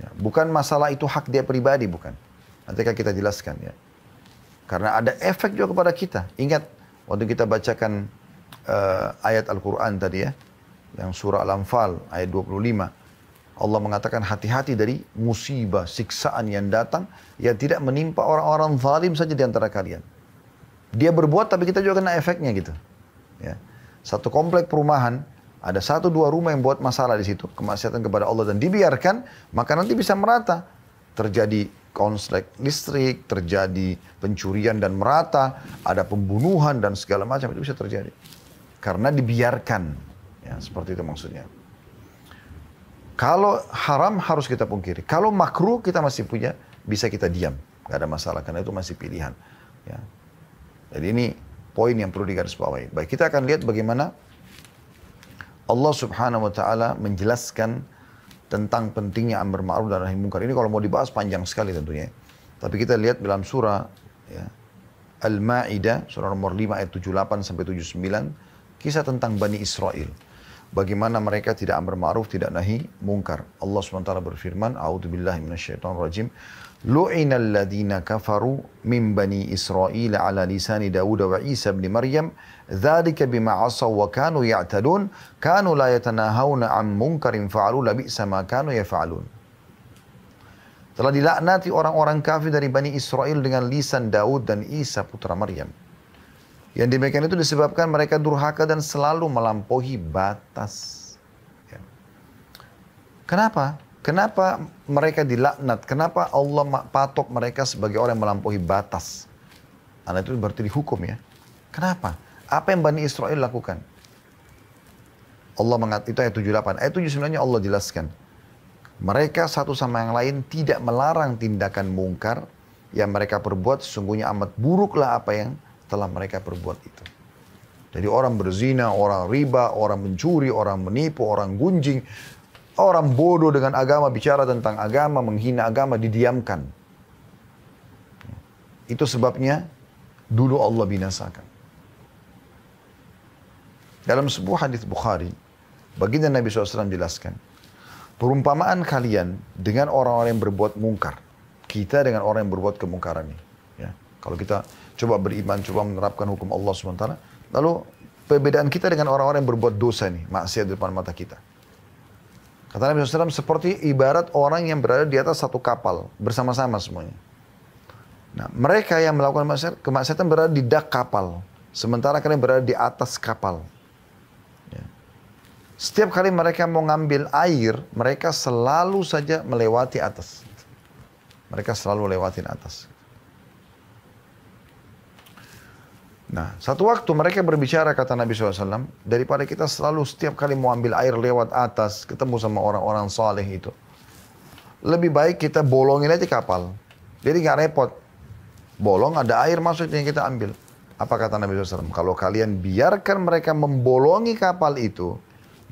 S1: Ya, bukan masalah itu hak dia pribadi, bukan. Nanti akan kita jelaskan ya. Karena ada efek juga kepada kita. Ingat, waktu kita bacakan ayat Al-Quran tadi ya. Yang surah Al-Anfal ayat 25. Allah mengatakan hati-hati dari musibah, siksaan yang datang. Yang tidak menimpa orang-orang zalim saja di antara kalian. Dia berbuat tapi kita juga kena efeknya gitu. Ya. Satu komplek perumahan, ada 1-2 rumah yang buat masalah di situ, kemaksiatan kepada Allah, dan dibiarkan, maka nanti bisa merata. Terjadi konslet listrik, terjadi pencurian dan merata, ada pembunuhan dan segala macam, itu bisa terjadi. Karena dibiarkan. Ya, seperti itu maksudnya. Kalau haram harus kita pungkiri. Kalau makruh kita masih punya, bisa kita diam. Gak ada masalah, karena itu masih pilihan. Ya. Jadi ini poin yang perlu digarisbawahi. Baik, kita akan lihat bagaimana Allah subhanahu wa ta'ala menjelaskan tentang pentingnya amar ma'ruf dan nahi munkar. Ini kalau mau dibahas panjang sekali tentunya. Tapi kita lihat dalam surah ya, Al-Ma'idah, surah nomor 5 ayat 78 sampai 79. Kisah tentang Bani Israel. Bagaimana mereka tidak amar ma'ruf, tidak nahi munkar. Allah subhanahu wa ta'ala berfirman, A'udzubillahi minasyaitonirrajim. Lu'ina alladhina kafaru min bani Israel ala lisani Dawud wa Isa bin Maryam. Dzalika bima asaw wa kanu ya'tadun. Kanu la yatanahawna an munkarin fa'alu labi'sa ma kanu yaf'alun. Telah dilaknati orang-orang kafir dari Bani Israel dengan lisan Daud dan Isa putra Maryam. Yang demikian itu disebabkan mereka durhaka dan selalu melampaui batas. Ya. Kenapa? Kenapa mereka dilaknat? Kenapa Allah patok mereka sebagai orang yang melampaui batas? Karena itu berarti dihukum ya. Kenapa? Apa yang Bani Israel lakukan? Allah mengatakan, itu ayat 78. Ayat 79-nya Allah jelaskan. Mereka satu sama yang lain tidak melarang tindakan mungkar yang mereka perbuat. Sesungguhnya amat buruklah apa yang telah mereka perbuat itu. Jadi orang berzina, orang riba, orang mencuri, orang menipu, orang gunjing, orang bodoh dengan agama, bicara tentang agama, menghina agama, didiamkan. Itu sebabnya dulu Allah binasakan. Dalam sebuah hadis Bukhari, baginda Nabi SAW jelaskan, perumpamaan kalian dengan orang-orang yang berbuat mungkar, kita dengan orang yang berbuat kemungkaran ini. Ya. Kalau kita coba beriman, coba menerapkan hukum Allah SWT, lalu perbedaan kita dengan orang-orang yang berbuat dosa nih, maksiat di depan mata kita. Kata Nabi SAW, seperti ibarat orang yang berada di atas satu kapal, bersama-sama semuanya. Nah, mereka yang melakukan kemaksiatan berada di dak kapal, sementara kalian berada di atas kapal. Ya. Setiap kali mereka mau ngambil air, mereka selalu saja melewati atas. Mereka selalu lewatin atas. Nah, satu waktu mereka berbicara, kata Nabi SAW, daripada kita selalu setiap kali mau ambil air lewat atas, ketemu sama orang-orang saleh itu. Lebih baik kita bolongin aja kapal. Jadi nggak repot. Bolong, ada air masuk yang kita ambil. Apa kata Nabi SAW? Kalau kalian biarkan mereka membolongi kapal itu,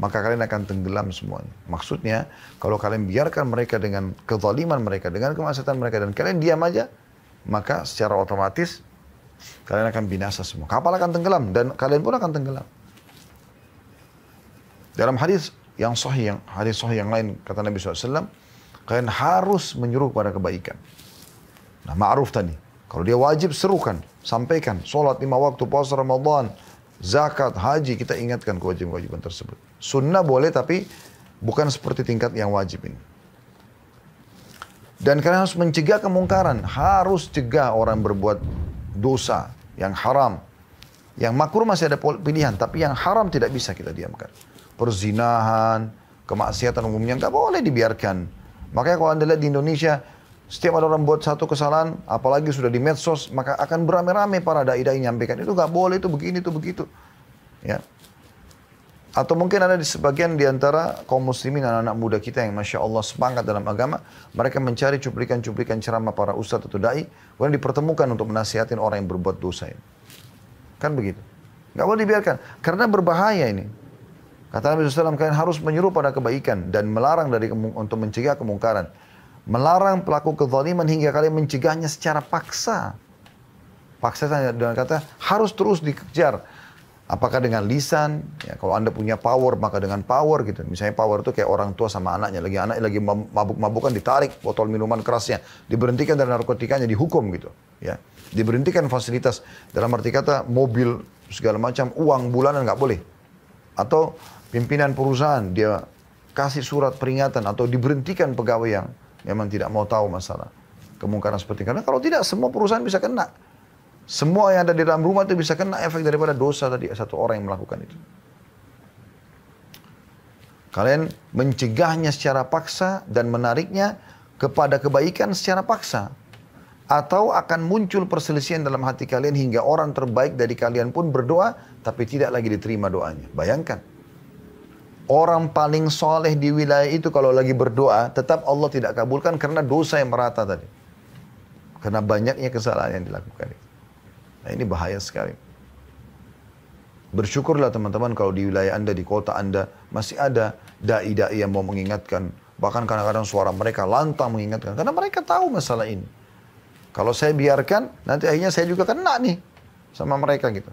S1: maka kalian akan tenggelam semuanya. Maksudnya, kalau kalian biarkan mereka dengan kezaliman mereka, dengan kemaksiatan mereka, dan kalian diam aja, maka secara otomatis kalian akan binasa semua. Kapal akan tenggelam dan kalian pun akan tenggelam. Dalam hadis yang sahih, hadis sahih yang lain, kata Nabi SAW, kalian harus menyuruh pada kebaikan. Nah, ma'ruf tadi. Kalau dia wajib, serukan, sampaikan. Sholat 5 waktu, puasa Ramadan, zakat, haji, kita ingatkan kewajiban-kewajiban tersebut. Sunnah boleh, tapi bukan seperti tingkat yang wajib ini. Dan kalian harus mencegah kemungkaran. Harus cegah orang berbuat dosa yang haram. Yang makruh masih ada pilihan, tapi yang haram tidak bisa kita diamkan. Perzinahan, kemaksiatan umumnya nggak boleh dibiarkan. Makanya kalau Anda lihat di Indonesia, setiap ada orang buat satu kesalahan, apalagi sudah di medsos, maka akan beramai-ramai para dai-dai nyampaikan itu nggak boleh, itu begini, itu begitu. Ya. Atau mungkin ada di sebagian di antara kaum muslimin, anak-anak muda kita yang Masya Allah semangat dalam agama, mereka mencari cuplikan-cuplikan ceramah para ustadz atau dai, kemudian dipertemukan untuk menasihatin orang yang berbuat dosa ini. Kan begitu. Nggak boleh dibiarkan, karena berbahaya ini. Kata Nabi SAW, kalian harus menyuruh pada kebaikan dan melarang untuk mencegah kemungkaran. Melarang pelaku kezaliman hingga kalian mencegahnya secara paksa. Paksa dengan kata harus terus dikejar. Apakah dengan lisan, ya, kalau Anda punya power, maka dengan power gitu. Misalnya power itu kayak orang tua sama anaknya. Anaknya lagi mabuk-mabukan, ditarik botol minuman kerasnya. Diberhentikan dari narkotikanya, dihukum gitu. Ya. Diberhentikan fasilitas. Dalam arti kata mobil, segala macam, uang bulanan nggak boleh. Atau pimpinan perusahaan, dia kasih surat peringatan atau diberhentikan pegawai yang memang tidak mau tahu masalah kemungkaran seperti itu. Karena kalau tidak, semua perusahaan bisa kena. Semua yang ada di dalam rumah itu bisa kena efek daripada dosa tadi satu orang yang melakukan itu. Kalian mencegahnya secara paksa dan menariknya kepada kebaikan secara paksa. Atau akan muncul perselisihan dalam hati kalian hingga orang terbaik dari kalian pun berdoa tapi tidak lagi diterima doanya. Bayangkan. Orang paling soleh di wilayah itu kalau lagi berdoa tetap Allah tidak kabulkan karena dosa yang merata tadi. Karena banyaknya kesalahan yang dilakukan itu. Nah, ini bahaya sekali. Bersyukurlah teman-teman kalau di wilayah Anda, di kota Anda, masih ada dai-dai yang mau mengingatkan. Bahkan kadang-kadang suara mereka lantang mengingatkan. Karena mereka tahu masalah ini. Kalau saya biarkan, nanti akhirnya saya juga kena nih sama mereka gitu.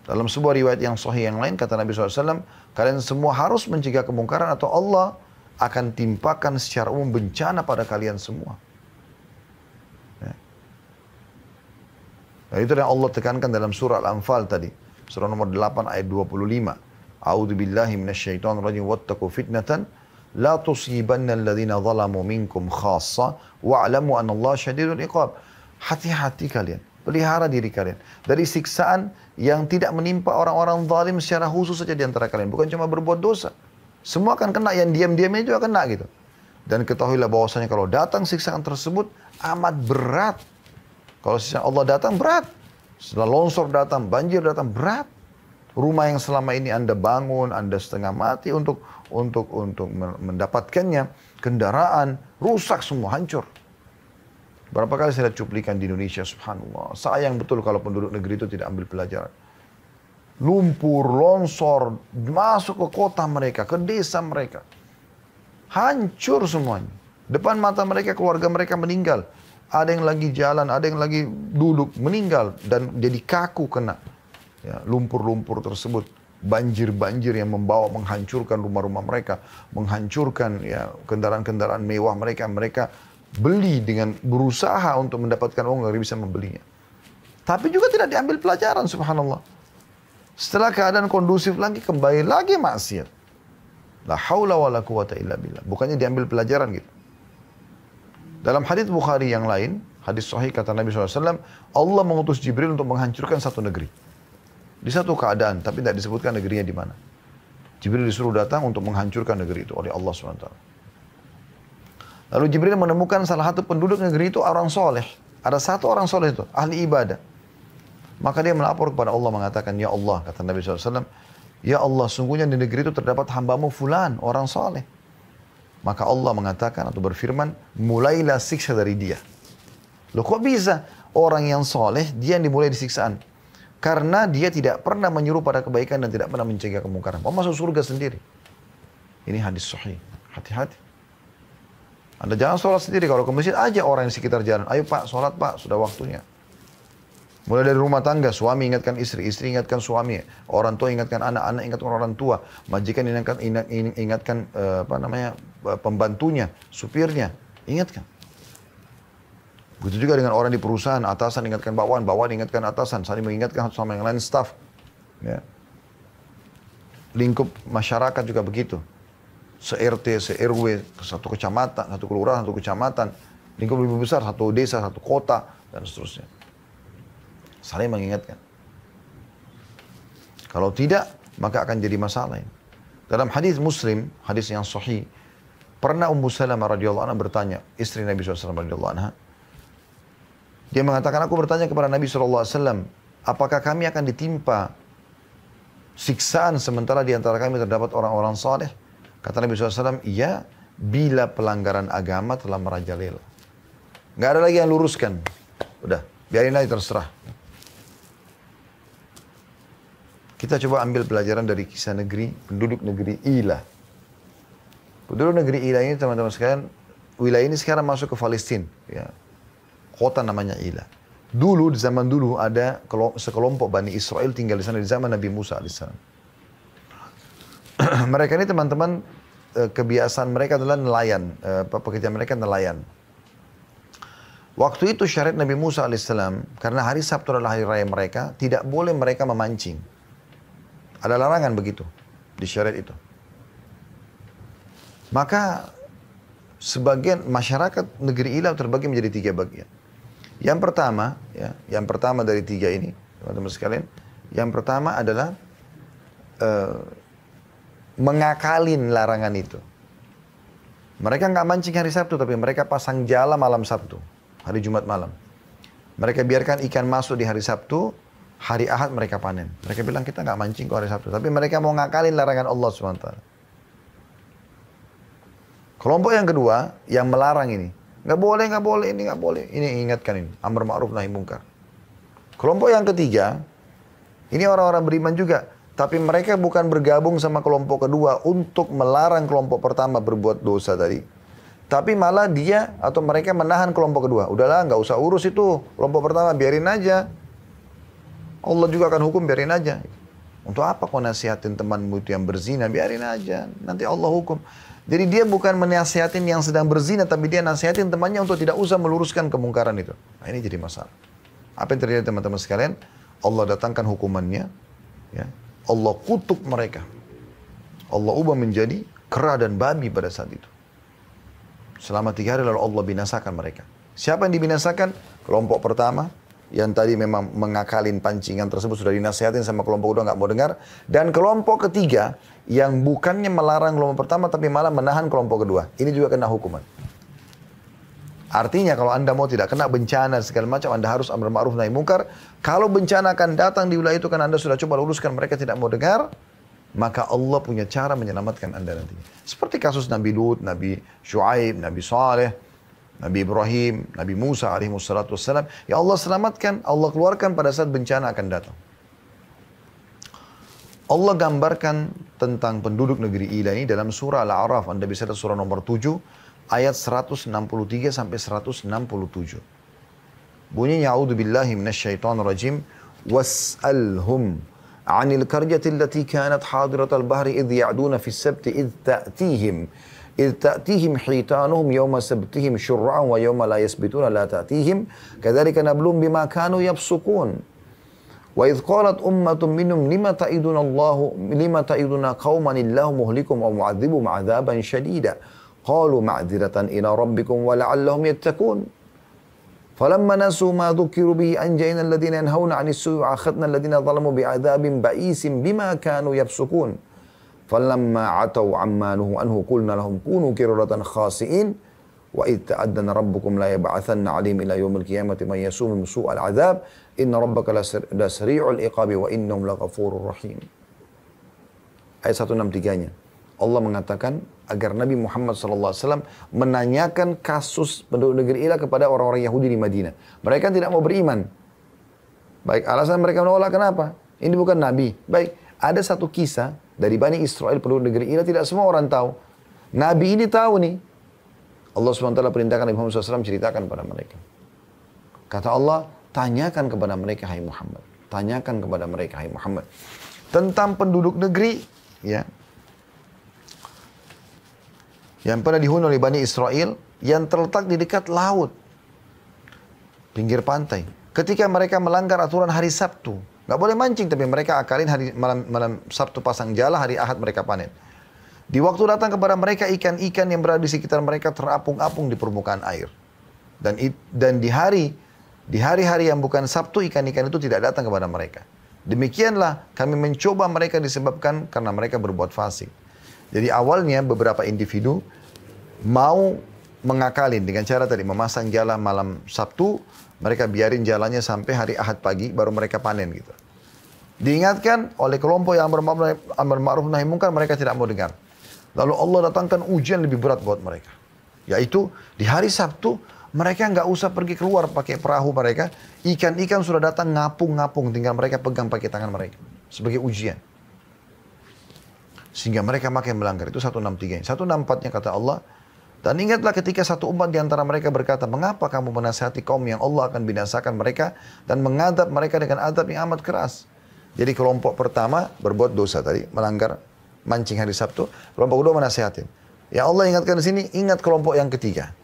S1: Dalam sebuah riwayat yang sahih yang lain, kata Nabi SAW, kalian semua harus mencegah kemungkaran atau Allah akan timpakan secara umum bencana pada kalian semua. Nah, itu yang Allah tekankan dalam surah Al-Anfal tadi. Surah nomor 8 ayat 25. A'udzu billahi minasyaitonir rajim wattaqu fitnatan la tusibanna alladhina zalamu minkum khassa wa'lamu anallaha syadidul iqab. Hati-hati kalian, pelihara diri kalian dari siksaan yang tidak menimpa orang-orang zalim secara khusus saja di antara kalian, bukan cuma berbuat dosa. Semua akan kena, yang diam-diamnya juga kena gitu. Dan ketahuilah bahwasanya kalau datang siksaan tersebut amat berat. Kalau sisa Allah datang berat. Setelah longsor datang, banjir datang berat. Rumah yang selama ini Anda bangun, Anda setengah mati untuk mendapatkannya, kendaraan rusak semua, hancur. Berapa kali saya lihat cuplikan di Indonesia, subhanallah. Sayang betul kalau penduduk negeri itu tidak ambil pelajaran. Lumpur, longsor, masuk ke kota mereka, ke desa mereka. Hancur semuanya. Depan mata mereka, keluarga mereka meninggal. Ada yang lagi jalan, ada yang lagi duduk, meninggal. Dan jadi kaku kena ya, lumpur-lumpur tersebut. Banjir-banjir yang membawa, menghancurkan rumah-rumah mereka. Menghancurkan ya, kendaraan-kendaraan mewah mereka. Mereka beli dengan berusaha untuk mendapatkan uang agar bisa membelinya. Tapi juga tidak diambil pelajaran, subhanallah. Setelah keadaan kondusif lagi, kembali lagi maksiat. La haula wa la quwata illa billah. Bukannya diambil pelajaran gitu. Dalam hadis Bukhari yang lain, hadis sahih kata Nabi SAW, Allah mengutus Jibril untuk menghancurkan satu negeri. Di satu keadaan, tapi tidak disebutkan negerinya di mana. Jibril disuruh datang untuk menghancurkan negeri itu oleh Allah SWT. Lalu Jibril menemukan salah satu penduduk negeri itu orang soleh. Ada satu orang soleh itu, ahli ibadah. Maka dia melapor kepada Allah mengatakan, ya Allah, kata Nabi SAW, ya Allah, sungguhnya di negeri itu terdapat hambamu fulan, orang soleh. Maka Allah mengatakan atau berfirman, mulailah siksa dari dia. Loh kok bisa? Orang yang soleh, dia yang dimulai disiksaan. Karena dia tidak pernah menyuruh pada kebaikan dan tidak pernah mencegah kemungkaran. Mau masuk surga sendiri. Ini hadis sahih. Hati-hati. Anda jangan sholat sendiri. Kalau ke masjid, aja orang di sekitar jalan. Ayo pak, sholat pak, sudah waktunya. Mulai dari rumah tangga, suami ingatkan istri, istri ingatkan suami, orang tua ingatkan anak, anak ingatkan orang tua, majikan ingatkan pembantunya, supirnya, ingatkan. Begitu juga dengan orang di perusahaan, atasan ingatkan bawahan, bawahan ingatkan atasan, saling mengingatkan satu sama yang lain staff. Ya. Lingkup masyarakat juga begitu. Se-RT, se-RW, satu kecamatan, satu kelurahan, satu kecamatan, lingkup lebih besar, satu desa, satu kota, dan seterusnya. Saling mengingatkan. Kalau tidak, maka akan jadi masalah ini. Dalam hadis Muslim, hadis yang sahih, pernah Ummu Salamah radhiyallahu anha bertanya, istri Nabi SAW radhiyallahu anha, dia mengatakan, aku bertanya kepada Nabi SAW, apakah kami akan ditimpa siksaan sementara di antara kami terdapat orang-orang saleh? Kata Nabi SAW, iya, bila pelanggaran agama telah merajalela. Nggak ada lagi yang luruskan. Udah, biarin aja terserah. Kita coba ambil pelajaran dari kisah negeri, penduduk negeri Ila. Penduduk negeri Ila ini teman-teman sekalian, wilayah ini sekarang masuk ke Palestina. Ya. Kota namanya Ila. Dulu, di zaman dulu ada sekelompok Bani Israel tinggal di sana di zaman Nabi Musa AS. Mereka ini teman-teman, kebiasaan mereka adalah nelayan. Pekerjaan mereka nelayan. Waktu itu syariat Nabi Musa AS, karena hari Sabtu adalah hari raya mereka, tidak boleh mereka memancing. Ada larangan begitu di syariat itu. Maka sebagian masyarakat negeri Ila terbagi menjadi 3 bagian. Yang pertama, ya, yang pertama dari 3 ini, teman-teman sekalian, yang pertama adalah mengakalin larangan itu. Mereka nggak mancing hari Sabtu, tapi mereka pasang jala malam Sabtu, hari Jumat malam. Mereka biarkan ikan masuk di hari Sabtu, hari Ahad mereka panen. Mereka bilang kita nggak mancing kok hari Sabtu, tapi mereka mau ngakalin larangan Allah SWT. Kelompok yang kedua, yang melarang ini, nggak boleh, nggak boleh, ini nggak boleh. Ini ingatkan ini, amar ma'ruf nahi mungkar. Kelompok yang ketiga, ini orang-orang beriman juga, tapi mereka bukan bergabung sama kelompok kedua untuk melarang kelompok pertama berbuat dosa tadi. Tapi malah dia atau mereka menahan kelompok kedua. Udahlah, nggak usah urus itu. Kelompok pertama biarin aja. Allah juga akan hukum, biarin aja. Untuk apa kau nasihatin temanmu itu yang berzina? Biarin aja, nanti Allah hukum. Jadi dia bukan menasihatin yang sedang berzina, tapi dia nasihatin temannya untuk tidak usah meluruskan kemungkaran itu. Nah, ini jadi masalah. Apa yang terjadi teman-teman sekalian? Allah datangkan hukumannya. Ya. Allah kutuk mereka. Allah ubah menjadi kera dan babi pada saat itu. Selama 3 hari lalu Allah binasakan mereka. Siapa yang dibinasakan? Kelompok pertama, yang tadi memang mengakalin pancingan tersebut, sudah dinasihatin sama kelompok kedua, nggak mau dengar. Dan kelompok ketiga, yang bukannya melarang kelompok pertama, tapi malah menahan kelompok kedua. Ini juga kena hukuman. Artinya kalau Anda mau tidak kena bencana segala macam, Anda harus amar ma'ruf nahi mungkar. Kalau bencana akan datang di wilayah itu, kan Anda sudah coba luruskan, mereka tidak mau dengar, maka Allah punya cara menyelamatkan Anda nantinya. Seperti kasus Nabi Lut, Nabi Shu'aib, Nabi Saleh, Nabi Ibrahim, Nabi Musa alaihissalatu wassalam. Ya Allah selamatkan, Allah keluarkan pada saat bencana akan datang. Allah gambarkan tentang penduduk negeri Ila ini dalam surah Al-A'raf. Anda bisa lihat surah nomor 7, ayat 163 sampai 167. Bunyinya, A'udzu billahi minasyaitonir rajim. Was'alhum 'anil qaryati allati kanat hadiratal bahri idh ya'duna fis sabti idh ta'tihim hitanuhum yawma sabtihim syur'an wa yawma la yasbituna la ta'tihim kadzalika nablum bima kanu yafsukun. Wa idh qalat ummatun minhum lima ta'iduna qauman illahu muhlikum aw mu'adzibum 'adzaban syadida. قالوا معذرة إلى ربكم ولعلهم يتقون فلما نسوا ما ذكروا به أنجينا الذين ينهون عن السوء وأخذنا الذين ظلموا بعذاب بئيس بما كانوا يفسقون فلما عتوا عما نهوا عنه قلنا لهم كونوا قردة خاسئين وإذ تأذن ربكم لا يبعثن عليهم إلى يوم القيامة من يسومهم سوء العذاب إن ربك لسريع العقاب وإنهم لغفور رحيم. Ayat 163-nya. Allah mengatakan agar Nabi Muhammad SAW menanyakan kasus penduduk negeri Ila kepada orang-orang Yahudi di Madinah. Mereka tidak mau beriman. Baik, alasan mereka menolak kenapa? Ini bukan Nabi. Baik, ada satu kisah dari Bani Israel penduduk negeri Ila, tidak semua orang tahu. Nabi ini tahu nih. Allah SWT perintahkan Nabi Muhammad SAW ceritakan kepada mereka. Kata Allah, tanyakan kepada mereka, hai Muhammad. Tanyakan kepada mereka, hai Muhammad. Tentang penduduk negeri, ya, yang pernah dihuni oleh Bani Israel, yang terletak di dekat laut, pinggir pantai. Ketika mereka melanggar aturan hari Sabtu, nggak boleh mancing, tapi mereka akalin hari malam Sabtu pasang jala, hari Ahad mereka panen. Di waktu datang kepada mereka ikan-ikan yang berada di sekitar mereka terapung-apung di permukaan air. Dan di hari-hari yang bukan Sabtu, ikan-ikan itu tidak datang kepada mereka. Demikianlah kami mencoba mereka disebabkan karena mereka berbuat fasik. Jadi awalnya beberapa individu mau mengakalin dengan cara tadi memasang jala malam Sabtu, mereka biarin jalannya sampai hari Ahad pagi, baru mereka panen gitu. Diingatkan oleh kelompok yang amar ma'ruf nahi munkar, mereka tidak mau dengar. Lalu Allah datangkan ujian lebih berat buat mereka. Yaitu di hari Sabtu, mereka nggak usah pergi keluar pakai perahu mereka. Ikan-ikan sudah datang ngapung-ngapung, tinggal mereka pegang pakai tangan mereka. Sebagai ujian. Sehingga mereka makin melanggar. Itu 163. 164-nya kata Allah. Dan ingatlah ketika satu umat di antara mereka berkata, mengapa kamu menasihati kaum yang Allah akan binasakan mereka dan mengadab mereka dengan adab yang amat keras. Jadi kelompok pertama berbuat dosa tadi, melanggar mancing hari Sabtu. Kelompok kedua menasihatin. Ya Allah ingatkan di sini, ingat kelompok yang ketiga.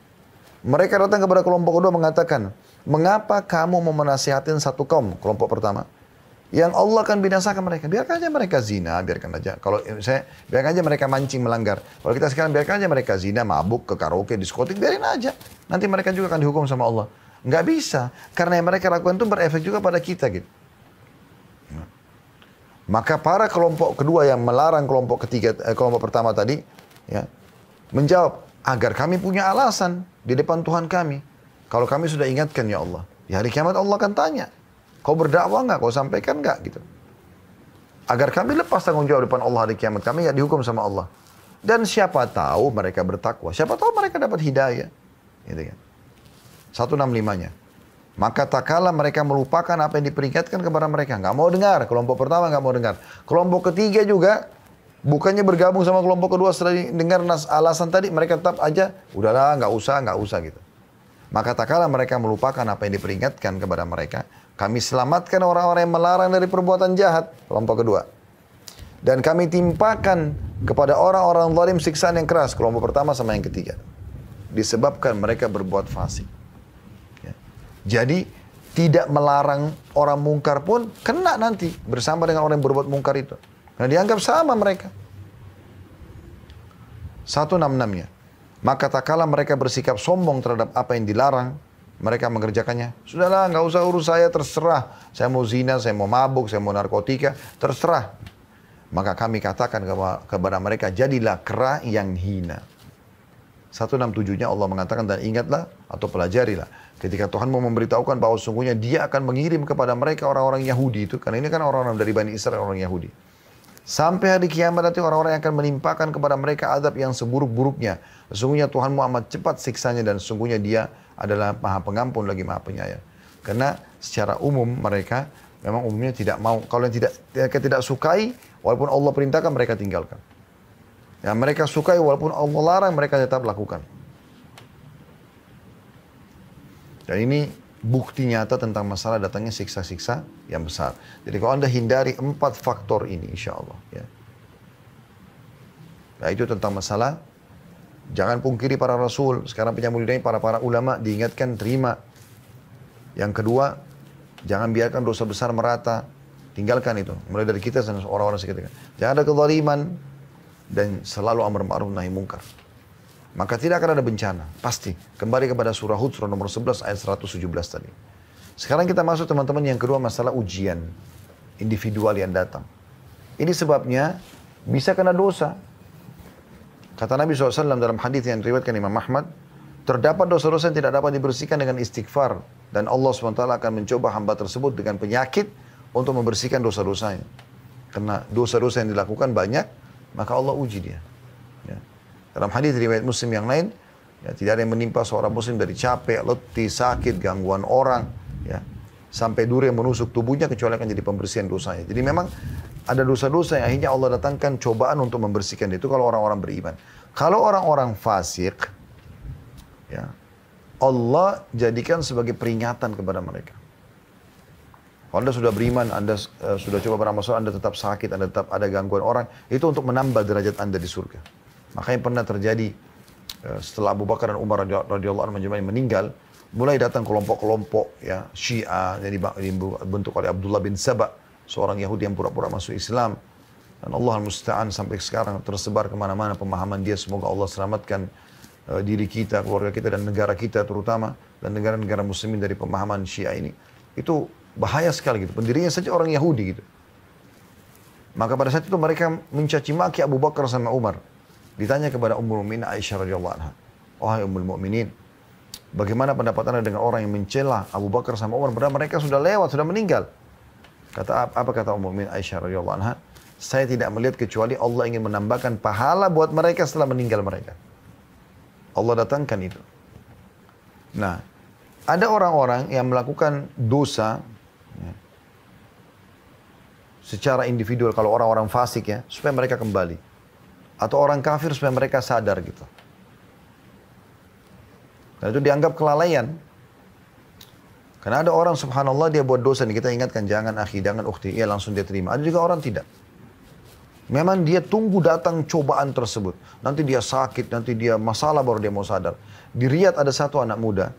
S1: Mereka datang kepada kelompok kedua mengatakan, mengapa kamu mau menasihatin satu kaum, kelompok pertama, yang Allah akan binasakan mereka. Biarkan aja mereka zina, biarkan aja. Kalau saya, biarkan aja mereka mancing, melanggar. Kalau kita sekarang biarkan aja mereka zina, mabuk, ke karaoke, diskotik, biarin aja. Nanti mereka juga akan dihukum sama Allah. Nggak bisa, karena yang mereka lakukan itu berefek juga pada kita gitu. Maka para kelompok kedua yang melarang kelompok ketiga, kelompok pertama tadi, ya, menjawab, agar kami punya alasan di depan Tuhan kami. Kalau kami sudah ingatkan ya Allah, di hari kiamat Allah akan tanya, kau berdakwah nggak? Kau sampaikan nggak? Gitu. Agar kami lepas tanggung jawab depan Allah di kiamat. Kami nggak dihukum sama Allah. Dan siapa tahu mereka bertakwa. Siapa tahu mereka dapat hidayah. Gitu kan. 165-nya. Maka tak kala mereka melupakan apa yang diperingatkan kepada mereka. Nggak mau dengar. Kelompok pertama nggak mau dengar. Kelompok ketiga juga. Bukannya bergabung sama kelompok kedua setelah dengar alasan tadi. Mereka tetap aja. Udahlah nggak usah gitu. Maka tak kala mereka melupakan apa yang diperingatkan kepada mereka. Kami selamatkan orang-orang yang melarang dari perbuatan jahat. Kelompok kedua. Dan kami timpakan kepada orang-orang zalim siksaan yang keras. Kelompok pertama sama yang ketiga. Disebabkan mereka berbuat fasik. Ya. Jadi tidak melarang orang mungkar pun kena nanti. Bersama dengan orang yang berbuat mungkar itu. Karena dianggap sama mereka. 166-nya. Maka tak kala mereka bersikap sombong terhadap apa yang dilarang. Mereka mengerjakannya. Sudahlah, nggak usah urus saya, terserah. Saya mau zina, saya mau mabuk, saya mau narkotika, terserah. Maka kami katakan kepada mereka, jadilah kera yang hina. 167-nya Allah mengatakan, dan ingatlah atau pelajarilah. Ketika Tuhan mau memberitahukan bahwa sungguhnya dia akan mengirim kepada mereka orang-orang Yahudi itu. Karena ini kan orang-orang dari Bani Israel, orang Yahudi. Sampai hari kiamat nanti orang-orang yang akan menimpakan kepada mereka azab yang seburuk-buruknya. Sesungguhnya Tuhanmu amat cepat siksanya dan sesungguhnya dia adalah maha pengampun lagi maha penyayang. Karena secara umum mereka memang umumnya tidak mau. Kalau yang tidak sukai, walaupun Allah perintahkan mereka tinggalkan. Yang mereka sukai walaupun Allah larang mereka tetap lakukan. Dan ini bukti nyata tentang masalah datangnya siksa-siksa yang besar. Jadi kalau Anda hindari 4 faktor ini insya Allah. Ya. Nah itu tentang masalah jangan pungkiri para rasul. Sekarang penyambung lidahnya para ulama diingatkan terima. Yang kedua, jangan biarkan dosa besar merata. Tinggalkan itu. Mulai dari kita dan orang-orang sekitar. Jangan ada kezaliman dan selalu amar ma'ruf nahi munkar. Maka tidak akan ada bencana. Pasti. Kembali kepada surah Hud, surah nomor 11 ayat 117 tadi. Sekarang kita masuk teman-teman yang kedua masalah ujian. Individual yang datang. Ini sebabnya bisa kena dosa. Kata Nabi SAW dalam hadis yang diriwayatkan Imam Ahmad, terdapat dosa-dosa yang tidak dapat dibersihkan dengan istighfar. Dan Allah SWT akan mencoba hamba tersebut dengan penyakit untuk membersihkan dosa-dosanya. Karena dosa-dosa yang dilakukan banyak, maka Allah uji dia. Ya. Dalam hadis riwayat Muslim yang lain, ya, tidak ada yang menimpa seorang Muslim dari capek, letih, sakit, gangguan orang, ya, sampai duri yang menusuk tubuhnya kecuali akan jadi pembersihan dosanya. Jadi memang ada dosa-dosa yang akhirnya Allah datangkan cobaan untuk membersihkan itu kalau orang-orang beriman. Kalau orang-orang fasik, ya, Allah jadikan sebagai peringatan kepada mereka. Kalau Anda sudah beriman, Anda sudah coba beramal soleh, Anda tetap sakit, Anda tetap ada gangguan orang, itu untuk menambah derajat Anda di surga. Makanya pernah terjadi setelah Abu Bakar dan Umar radhiyallahu anhu meninggal, mulai datang kelompok-kelompok ya Syiah yang dibentuk oleh Abdullah bin Saba, seorang Yahudi yang pura-pura masuk Islam. Dan Allah al-Musta'an sampai sekarang tersebar kemana-mana pemahaman dia. Semoga Allah selamatkan diri kita, keluarga kita dan negara kita terutama, dan negara-negara muslimin dari pemahaman Syiah ini. Itu bahaya sekali gitu. Pendirinya saja orang Yahudi gitu. Maka pada saat itu mereka mencaci maki Abu Bakar sama Umar. Ditanya kepada Ummul Mukminin Aisyah radhiyallahu anha, "Wahai Ummul Mukminin, bagaimana pendapat Anda dengan orang yang mencela Abu Bakar sama Umar padahal mereka sudah lewat, sudah meninggal?" Apa kata Ummul Mukminin Aisyah radhiyallahu anha? "Saya tidak melihat kecuali Allah ingin menambahkan pahala buat mereka setelah meninggal mereka." Allah datangkan itu. Nah, ada orang-orang yang melakukan dosa ya, secara individual, kalau orang-orang fasik ya, supaya mereka kembali. Atau orang kafir supaya mereka sadar gitu. Dan itu dianggap kelalaian. Karena ada orang subhanallah dia buat dosa nih, kita ingatkan jangan akhi, jangan ukhti, ya langsung dia terima. Ada juga orang tidak. Memang dia tunggu datang cobaan tersebut. Nanti dia sakit, nanti dia masalah baru dia mau sadar. Di Riyadh ada satu anak muda,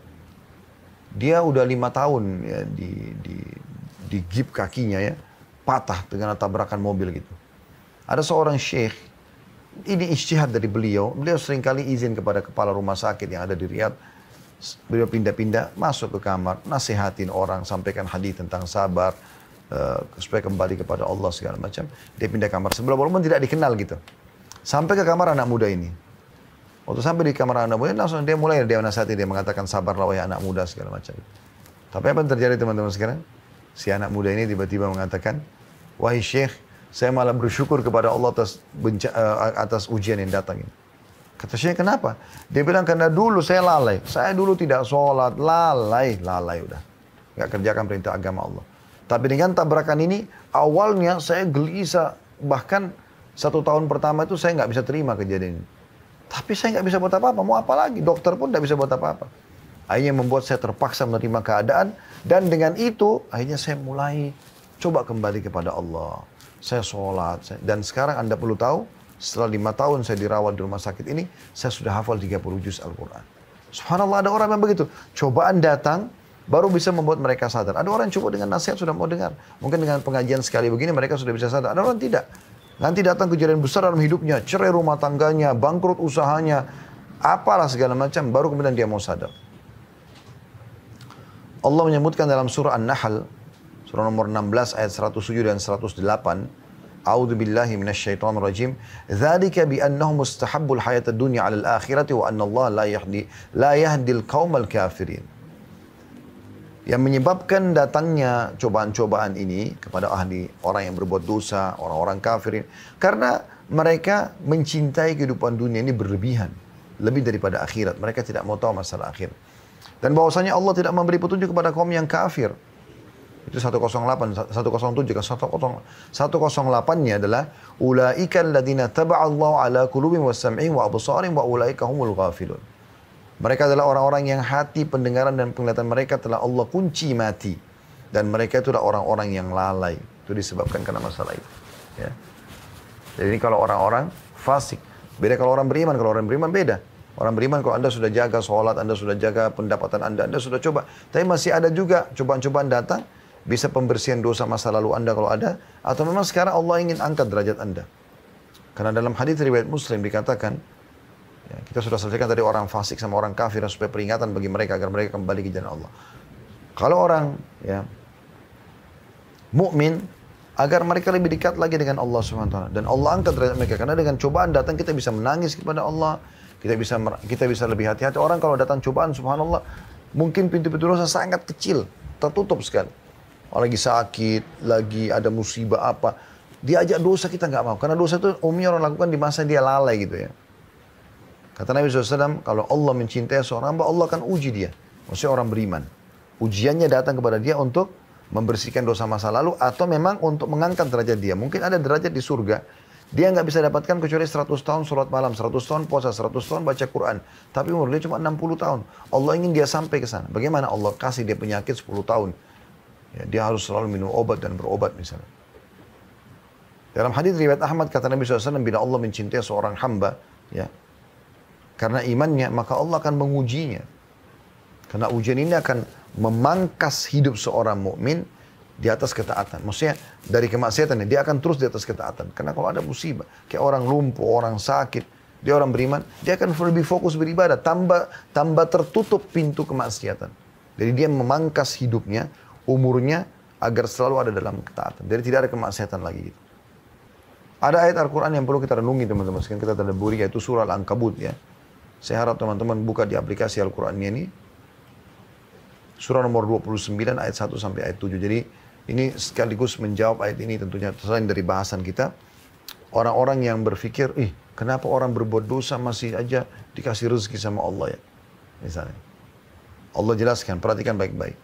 S1: dia udah 5 tahun ya, di gip kakinya ya, patah dengan tabrakan mobil gitu. Ada seorang syekh, ini ijtihad dari beliau seringkali izin kepada kepala rumah sakit yang ada di Riyadh. Beliau pindah-pindah, masuk ke kamar, nasihatin orang, sampaikan hadis tentang sabar, supaya kembali kepada Allah segala macam. Dia pindah kamar sebelah, walaupun tidak dikenal gitu. Sampai ke kamar anak muda ini. Waktu sampai di kamar anak muda, langsung dia mulai dia nasihati, dia mengatakan sabarlah wahai anak muda segala macam. Tapi apa yang terjadi teman-teman sekarang? Si anak muda ini tiba-tiba mengatakan, "Wahai syekh, saya malah bersyukur kepada Allah atas ujian yang datang ini." Kata syekh, "Kenapa?" Dia bilang, "Karena dulu saya lalai. Saya dulu tidak sholat, lalai udah. Nggak kerjakan perintah agama Allah. Tapi dengan tabrakan ini, awalnya saya gelisah. Bahkan 1 tahun pertama itu saya nggak bisa terima kejadian ini. Tapi saya nggak bisa buat apa-apa. Mau apa lagi? Dokter pun nggak bisa buat apa-apa." Akhirnya membuat saya terpaksa menerima keadaan. Dan dengan itu, akhirnya saya mulai coba kembali kepada Allah. Saya sholat. Dan sekarang Anda perlu tahu, setelah 5 tahun saya dirawat di rumah sakit ini, saya sudah hafal 30 juz Al-Quran. Subhanallah, ada orang yang begitu. Cobaan datang, baru bisa membuat mereka sadar. Ada orang yang coba dengan nasihat sudah mau dengar. Mungkin dengan pengajian sekali begini mereka sudah bisa sadar. Ada orang tidak. Nanti datang kejadian besar dalam hidupnya, cerai rumah tangganya, bangkrut usahanya, apalah segala macam, baru kemudian dia mau sadar. Allah menyebutkan dalam surah An-Nahl, surah nomor 16 ayat 107 dan 108, A'udzu billahi minasyaitonir rajim. Dzalika bi annahum mustahabbul hayatad dunya 'alal akhirati wa anna Allah la yahdil qaumal kafirin. Yang menyebabkan datangnya cobaan-cobaan ini kepada orang yang berbuat dosa, orang-orang kafirin, karena mereka mencintai kehidupan dunia ini berlebihan, lebih daripada akhirat. Mereka tidak mau tahu masalah akhir. Dan bahwasanya Allah tidak memberi petunjuk kepada kaum yang kafir. Itu 108, 107, 108-nya adalah ulaika alladziina taba'allahu ala qulubihim wa sam'ihim wa absarihim wa ulaika humul ghafilun. Mereka adalah orang-orang yang hati, pendengaran dan penglihatan mereka telah Allah kunci mati. Dan mereka itu adalah orang-orang yang lalai. Itu disebabkan karena masalah itu. Ya. Jadi ini kalau orang-orang fasik. Beda kalau orang beriman. Kalau orang beriman beda. Orang beriman kalau Anda sudah jaga sholat, Anda sudah jaga pendapatan Anda sudah coba. Tapi masih ada juga cobaan-cobaan datang. Bisa pembersihan dosa masa lalu Anda kalau ada. Atau memang sekarang Allah ingin angkat derajat Anda. Karena dalam hadis riwayat Muslim dikatakan, ya, kita sudah selesaikan tadi orang fasik sama orang kafir supaya peringatan bagi mereka agar mereka kembali ke jalan Allah. Kalau orang ya mukmin agar mereka lebih dekat lagi dengan Allah SWT dan Allah angkat derajat mereka, karena dengan cobaan datang kita bisa menangis kepada Allah, kita bisa lebih hati-hati. Orang kalau datang cobaan subhanallah mungkin pintu-pintu dosa sangat kecil, tertutup sekali. Lagi sakit, lagi ada musibah apa, diajak dosa kita nggak mau, karena dosa itu umumnya orang lakukan di masa dia lalai gitu ya. Kata Nabi SAW, kalau Allah mencintai seorang hamba, Allah akan uji dia. Maksudnya orang beriman. Ujiannya datang kepada dia untuk membersihkan dosa masa lalu, atau memang untuk mengangkat derajat dia. Mungkin ada derajat di surga, dia nggak bisa dapatkan kecuali 100 tahun sholat malam, 100 tahun puasa, 100 tahun baca Quran. Tapi umur dia cuma 60 tahun. Allah ingin dia sampai ke sana. Bagaimana Allah kasih dia penyakit 10 tahun? Ya, dia harus selalu minum obat dan berobat misalnya. Dalam hadis riwayat Ahmad kata Nabi SAW, bila Allah mencintai seorang hamba, ya, karena imannya, maka Allah akan mengujinya. Karena ujian ini akan memangkas hidup seorang mukmin di atas ketaatan. Maksudnya dari kemaksiatan, dia akan terus di atas ketaatan. Karena kalau ada musibah, kayak orang lumpuh, orang sakit, dia orang beriman, dia akan lebih fokus beribadah. Tambah tertutup pintu kemaksiatan. Jadi dia memangkas hidupnya, umurnya, agar selalu ada dalam ketaatan. Jadi tidak ada kemaksiatan lagi gitu. Ada ayat Al-Quran yang perlu kita renungi teman-teman. Sekarang kita tadabburi, yaitu surah Al-Ankabut ya. Saya harap teman-teman buka di aplikasi Al-Qurannya ini. Surah nomor 29 ayat 1 sampai ayat 7. Jadi ini sekaligus menjawab ayat ini tentunya selain dari bahasan kita. Orang-orang yang berpikir, kenapa orang berbuat dosa masih aja dikasih rezeki sama Allah ya. Misalnya. Allah jelaskan, perhatikan baik-baik.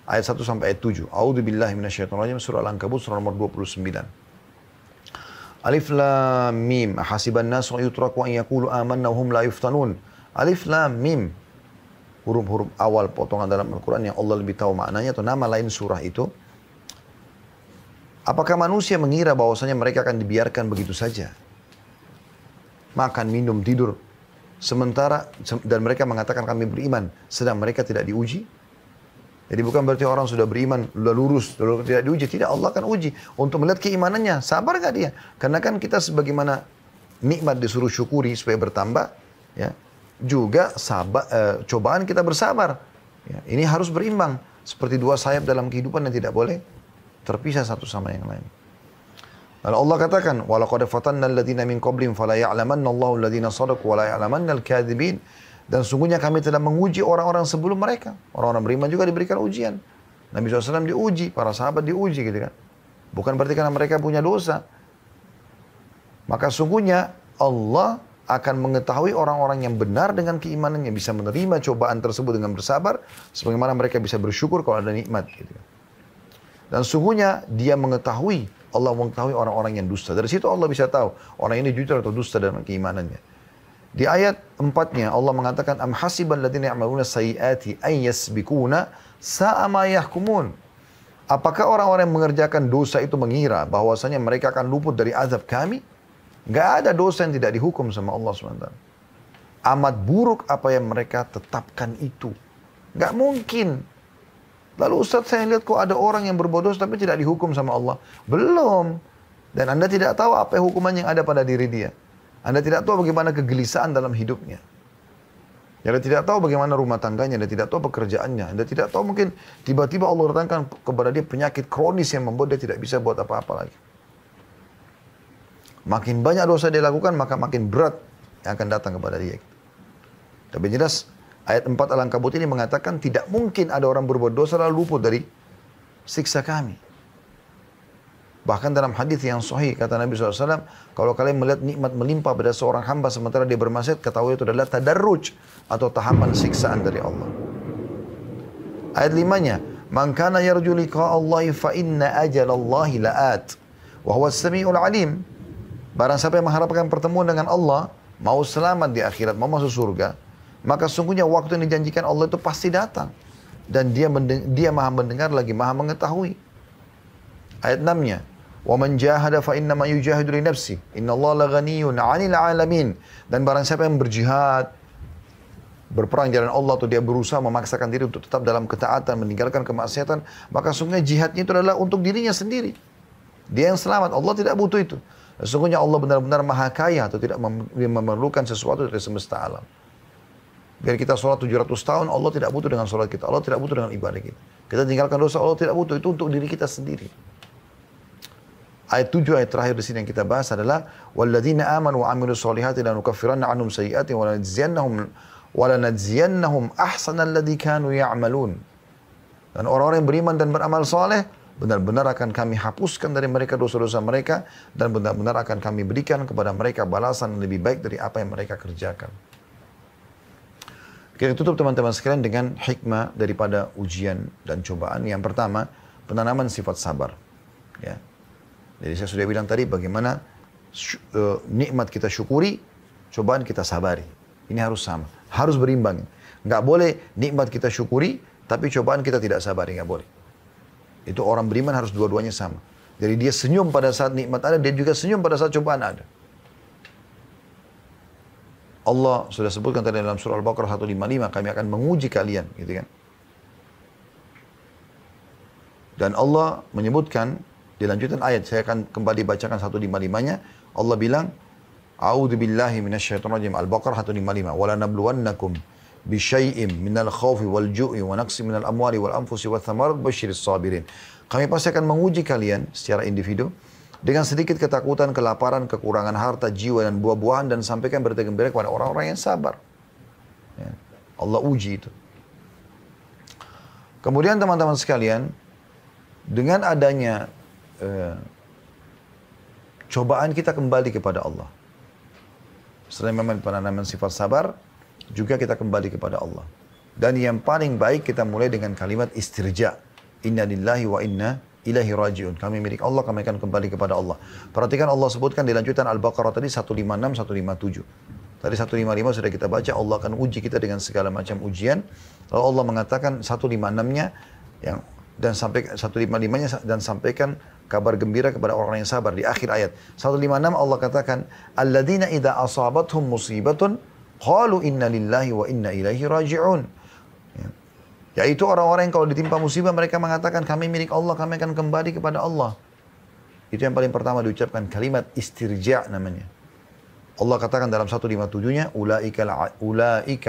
S1: Ayat 1 sampai ayat 7. A'udzubillahi minasyaitonirrajim, surah Al-Ankabut, surah nomor 29. Alif Lam Mim, hasiban nasu yutraku an yaqulu amanna hum la yuftanun. Alif Lam Mim. Huruf-huruf awal potongan dalam Al-Quran yang Allah lebih tahu maknanya atau nama lain surah itu. Apakah manusia mengira bahwasanya mereka akan dibiarkan begitu saja? Makan, minum, tidur. Sementara, dan mereka mengatakan kami beriman, sedang mereka tidak diuji. Jadi bukan berarti orang sudah beriman, sudah lurus, sudah tidak diuji. Tidak, Allah akan uji untuk melihat keimanannya. Sabar gak dia? Karena kan kita sebagaimana nikmat disuruh syukuri supaya bertambah, ya, juga cobaan kita bersabar. Ya, ini harus berimbang. Seperti dua sayap dalam kehidupan yang tidak boleh terpisah satu sama yang lain. Lalu Allah katakan, وَلَقَدْ فَتَنَّ الَّذِينَ مِنْ قَبْلِهِمْ فَلَا يَعْلَمَنَّ اللَّهُ الَّذِينَ صَدَقُوا وَلَا يَعْلَمَنَّ الْكَاذِبِينَ. Dan sungguhnya kami telah menguji orang-orang sebelum mereka. Orang-orang beriman juga diberikan ujian. Nabi SAW diuji, para sahabat diuji gitu kan. Bukan berarti karena mereka punya dosa. Maka sungguhnya Allah akan mengetahui orang-orang yang benar dengan keimanannya. Bisa menerima cobaan tersebut dengan bersabar. Sebagaimana mereka bisa bersyukur kalau ada nikmat gitu kan. Dan sungguhnya dia mengetahui, Allah mengetahui orang-orang yang dusta. Dari situ Allah bisa tahu orang ini jujur atau dusta dalam keimanannya. Di ayat 4-nya Allah mengatakan am hasiban alladziina ya'maluna sayyi'ati ay yasbikuna sa'a ma yahkumun. Apakah orang-orang yang mengerjakan dosa itu mengira bahwasanya mereka akan luput dari azab kami? Enggak ada dosa yang tidak dihukum sama Allah SWT. Amat buruk apa yang mereka tetapkan itu. Enggak mungkin. Lalu Ustaz, saya lihat kok ada orang yang berbuat dosa tapi tidak dihukum sama Allah. Belum. Dan Anda tidak tahu apa hukuman yang ada pada diri dia. Anda tidak tahu bagaimana kegelisahan dalam hidupnya. Anda tidak tahu bagaimana rumah tangganya. Anda tidak tahu pekerjaannya. Anda tidak tahu mungkin tiba-tiba Allah datangkan kepada dia penyakit kronis yang membuat dia tidak bisa buat apa-apa lagi. Makin banyak dosa dia lakukan, maka makin berat yang akan datang kepada dia. Tapi jelas ayat 4 Al-Ankabut ini mengatakan tidak mungkin ada orang berbuat dosa lalu luput dari siksa kami. Bahkan dalam hadis yang sahih kata Nabi SAW, kalau kalian melihat nikmat melimpah pada seorang hamba sementara dia bermaksiat, ketahui itu adalah tadarruj atau tahapan siksaan dari Allah. Ayat 5-nya, man kana yarju liqa'a Allahi fa inna ajalallahi la'at wa huwa as-sami'ul 'alim. Barang siapa yang mengharapkan pertemuan dengan Allah, mau selamat di akhirat, mau masuk surga, maka sungguhnya waktu yang dijanjikan Allah itu pasti datang. Dan dia maha mendengar lagi maha mengetahui. Ayat 6-nya, وَمَنْ جَاهَدَ فَإِنَّمَا يُجَاهِدُ لِنَفْسِهِ إِنَّ اللَّهَ لَغَنِيٌّ عَنِ الْعَالَمِينَ. Dan barang siapa yang berjihad, berperang jalan Allah, atau dia berusaha memaksakan diri untuk tetap dalam ketaatan, meninggalkan kemaksiatan, maka sungguhnya jihadnya itu adalah untuk dirinya sendiri. Dia yang selamat, Allah tidak butuh itu. Sesungguhnya Allah benar-benar maha kaya atau tidak memerlukan sesuatu dari semesta alam. Biar kita sholat 700 tahun, Allah tidak butuh dengan sholat kita. Allah tidak butuh dengan ibadah kita. Kita tinggalkan dosa, Allah tidak butuh. Itu untuk diri kita sendiri. Ayat 7, ayat terakhir di sini yang kita bahas adalah walladzina amanu wa 'amilus solihati lanukaffiranna 'anhum sayyi'atihim wa lanajziyannahum ahsanal ladzi kanu ya'malun. Dan orang-orang yang beriman dan beramal soleh benar-benar akan kami hapuskan dari mereka dosa-dosa mereka dan benar-benar akan kami berikan kepada mereka balasan yang lebih baik dari apa yang mereka kerjakan. Kita tutup teman-teman sekalian dengan hikmah daripada ujian dan cobaan. Yang pertama, penanaman sifat sabar. Ya. Jadi saya sudah bilang tadi bagaimana nikmat kita syukuri, cobaan kita sabari. Ini harus sama, harus berimbang. Nggak boleh nikmat kita syukuri, tapi cobaan kita tidak sabari, nggak boleh. Itu orang beriman harus dua-duanya sama. Jadi dia senyum pada saat nikmat ada, dia juga senyum pada saat cobaan ada. Allah sudah sebutkan tadi dalam surah Al-Baqarah 155, kami akan menguji kalian, gitu kan. Dan Allah menyebutkan di lanjutan ayat, saya akan kembali bacakan 155-nya. Allah bilang, A'udzubillahi minasyaitonirrajim. Al-Baqarah 155. Wala nabluwannakum bisyai'im minal khawfi wal ju'i wa naqsi minal amwali wal anfusi wa thamarat basyiris sabirin. Kami pasti akan menguji kalian secara individu Dengan sedikit ketakutan, kelaparan, kekurangan harta, jiwa, dan buah-buahan, dan sampaikan berita gembira kepada orang-orang yang sabar. Ya. Allah uji itu. Kemudian teman-teman sekalian, dengan adanya cobaan kita kembali kepada Allah. Selain memang penanaman sifat sabar, juga kita kembali kepada Allah. Dan yang paling baik kita mulai dengan kalimat istirja. Inna lillahi wa inna ilaihi raji'un. Kami milik Allah, kami akan kembali kepada Allah. Perhatikan Allah sebutkan di lanjutan Al-Baqarah tadi 156, 157. Tadi 155 sudah kita baca, Allah akan uji kita dengan segala macam ujian. Lalu Allah mengatakan 156-nya yang dan sampai 155-nya dan sampaikan kabar gembira kepada orang yang sabar di akhir ayat. 156 Allah katakan, alladzina idza asabathum musibatun qalu inna lillahi wa inna ilaihi raji'un. Ya. Yaitu orang-orang yang kalau ditimpa musibah mereka mengatakan kami milik Allah, kami akan kembali kepada Allah. Itu yang paling pertama diucapkan, kalimat istirja' namanya. Allah katakan dalam 157-nya, ulaika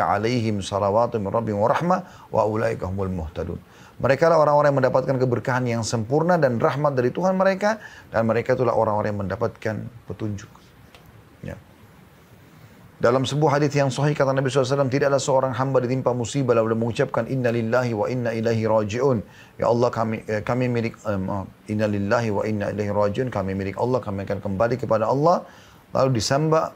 S1: alaihim salawatu min rabbihim wa rahmah wa ulaika humul muhtadun. Mereka lah orang-orang yang mendapatkan keberkahan yang sempurna dan rahmat dari Tuhan mereka, dan mereka itulah orang-orang yang mendapatkan petunjuk. Ya. Dalam sebuah hadis yang sahih kata Nabi SAW, tidaklah seorang hamba ditimpa musibah lalu mengucapkan inna lillahi wa inna ilaihi raji'un. Ya Allah kami milik inna lillahi wa inna ilaihi raji'un, kami milik Allah, kami akan kembali kepada Allah. Lalu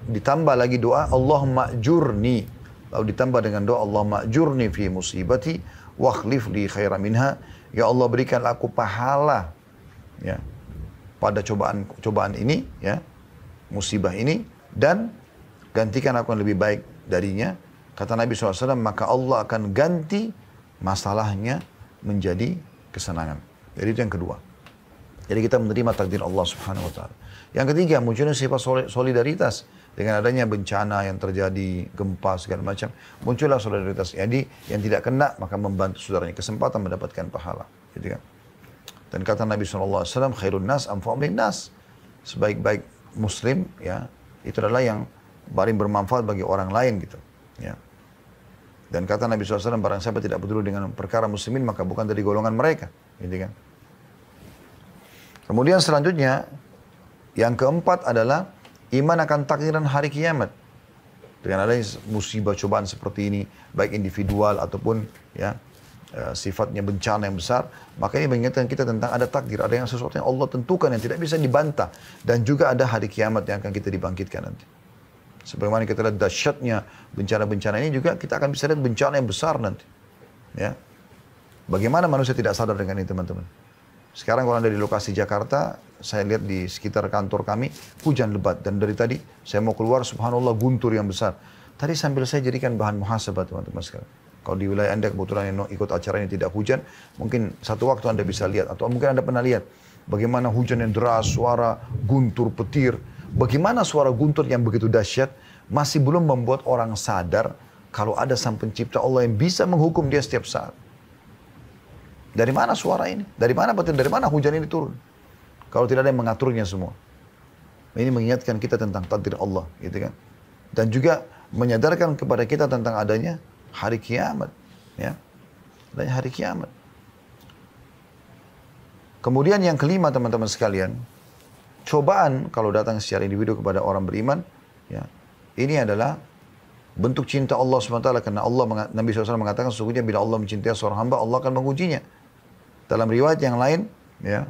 S1: ditambah lagi doa Allahumma ajurni. Lalu ditambah dengan doa Allahumma ajurni fi musibati wa akhlif li khaira minha. Ya Allah berikanlah aku pahala ya pada cobaan ini ya, musibah ini, dan gantikan aku yang lebih baik darinya. Kata Nabi SAW, maka Allah akan ganti masalahnya menjadi kesenangan. Jadi itu yang kedua. Jadi kita menerima takdir Allah Subhanahu wa taala. Yang ketiga, munculnya sifat solidaritas. Dengan adanya bencana yang terjadi, gempa segala macam, muncullah solidaritas. Jadi yang tidak kena maka membantu saudaranya, kesempatan mendapatkan pahala. Gitu kan? Dan kata Nabi SAW, khairun nas anfa'un nas. Sebaik-baik muslim ya, itu adalah yang paling bermanfaat bagi orang lain gitu. Ya. Dan kata Nabi SAW, barang siapa tidak peduli dengan perkara muslimin maka bukan dari golongan mereka. Gitu kan? Kemudian selanjutnya, yang keempat adalah iman akan takdiran hari kiamat. Dengan adanya musibah cobaan seperti ini, baik individual ataupun ya sifatnya bencana yang besar, maka ini mengingatkan kita tentang ada takdir, ada yang sesuatu yang Allah tentukan yang tidak bisa dibantah, dan juga ada hari kiamat yang akan kita dibangkitkan nanti. Sebagaimana kita lihat dahsyatnya bencana-bencana ini, juga kita akan bisa lihat bencana yang besar nanti. Ya, bagaimana manusia tidak sadar dengan ini, teman-teman? Sekarang kalau Anda di lokasi Jakarta, saya lihat di sekitar kantor kami, hujan lebat. Dan dari tadi saya mau keluar, subhanallah guntur yang besar. Tadi sambil saya jadikan bahan muhasabah teman-teman sekalian. Kalau di wilayah Anda kebetulan yang ikut acara ini tidak hujan, mungkin satu waktu Anda bisa lihat. Atau mungkin Anda pernah lihat bagaimana hujan yang deras, suara guntur, petir. Bagaimana suara guntur yang begitu dahsyat masih belum membuat orang sadar kalau ada sang pencipta Allah yang bisa menghukum dia setiap saat. Dari mana suara ini? Dari mana petir? Dari mana hujan ini turun? Kalau tidak ada yang mengaturnya semua. Ini mengingatkan kita tentang takdir Allah, gitu kan? Dan juga menyadarkan kepada kita tentang adanya hari kiamat, ya. Adanya hari kiamat. Kemudian yang kelima, teman-teman sekalian, cobaan kalau datang secara individu kepada orang beriman, ya, ini adalah bentuk cinta Allah SWT, karena Nabi SAW mengatakan sesungguhnya bila Allah mencintai seorang hamba, Allah akan mengujinya. Dalam riwayat yang lain, ya,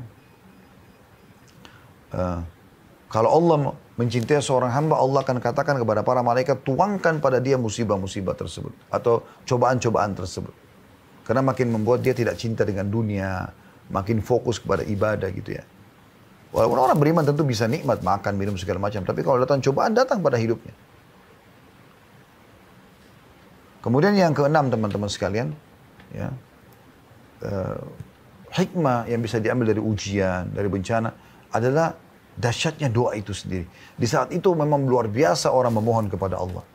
S1: kalau Allah mencintai seorang hamba, Allah akan katakan kepada para malaikat, tuangkan pada dia musibah-musibah tersebut atau cobaan-cobaan tersebut. Karena makin membuat dia tidak cinta dengan dunia, makin fokus kepada ibadah gitu ya. Walaupun orang beriman tentu bisa nikmat makan, minum segala macam, tapi kalau datang cobaan, datang pada hidupnya. Kemudian yang keenam, teman-teman sekalian, ya, hikmah yang bisa diambil dari ujian, dari bencana adalah dahsyatnya doa itu sendiri. Di saat itu memang luar biasa orang memohon kepada Allah.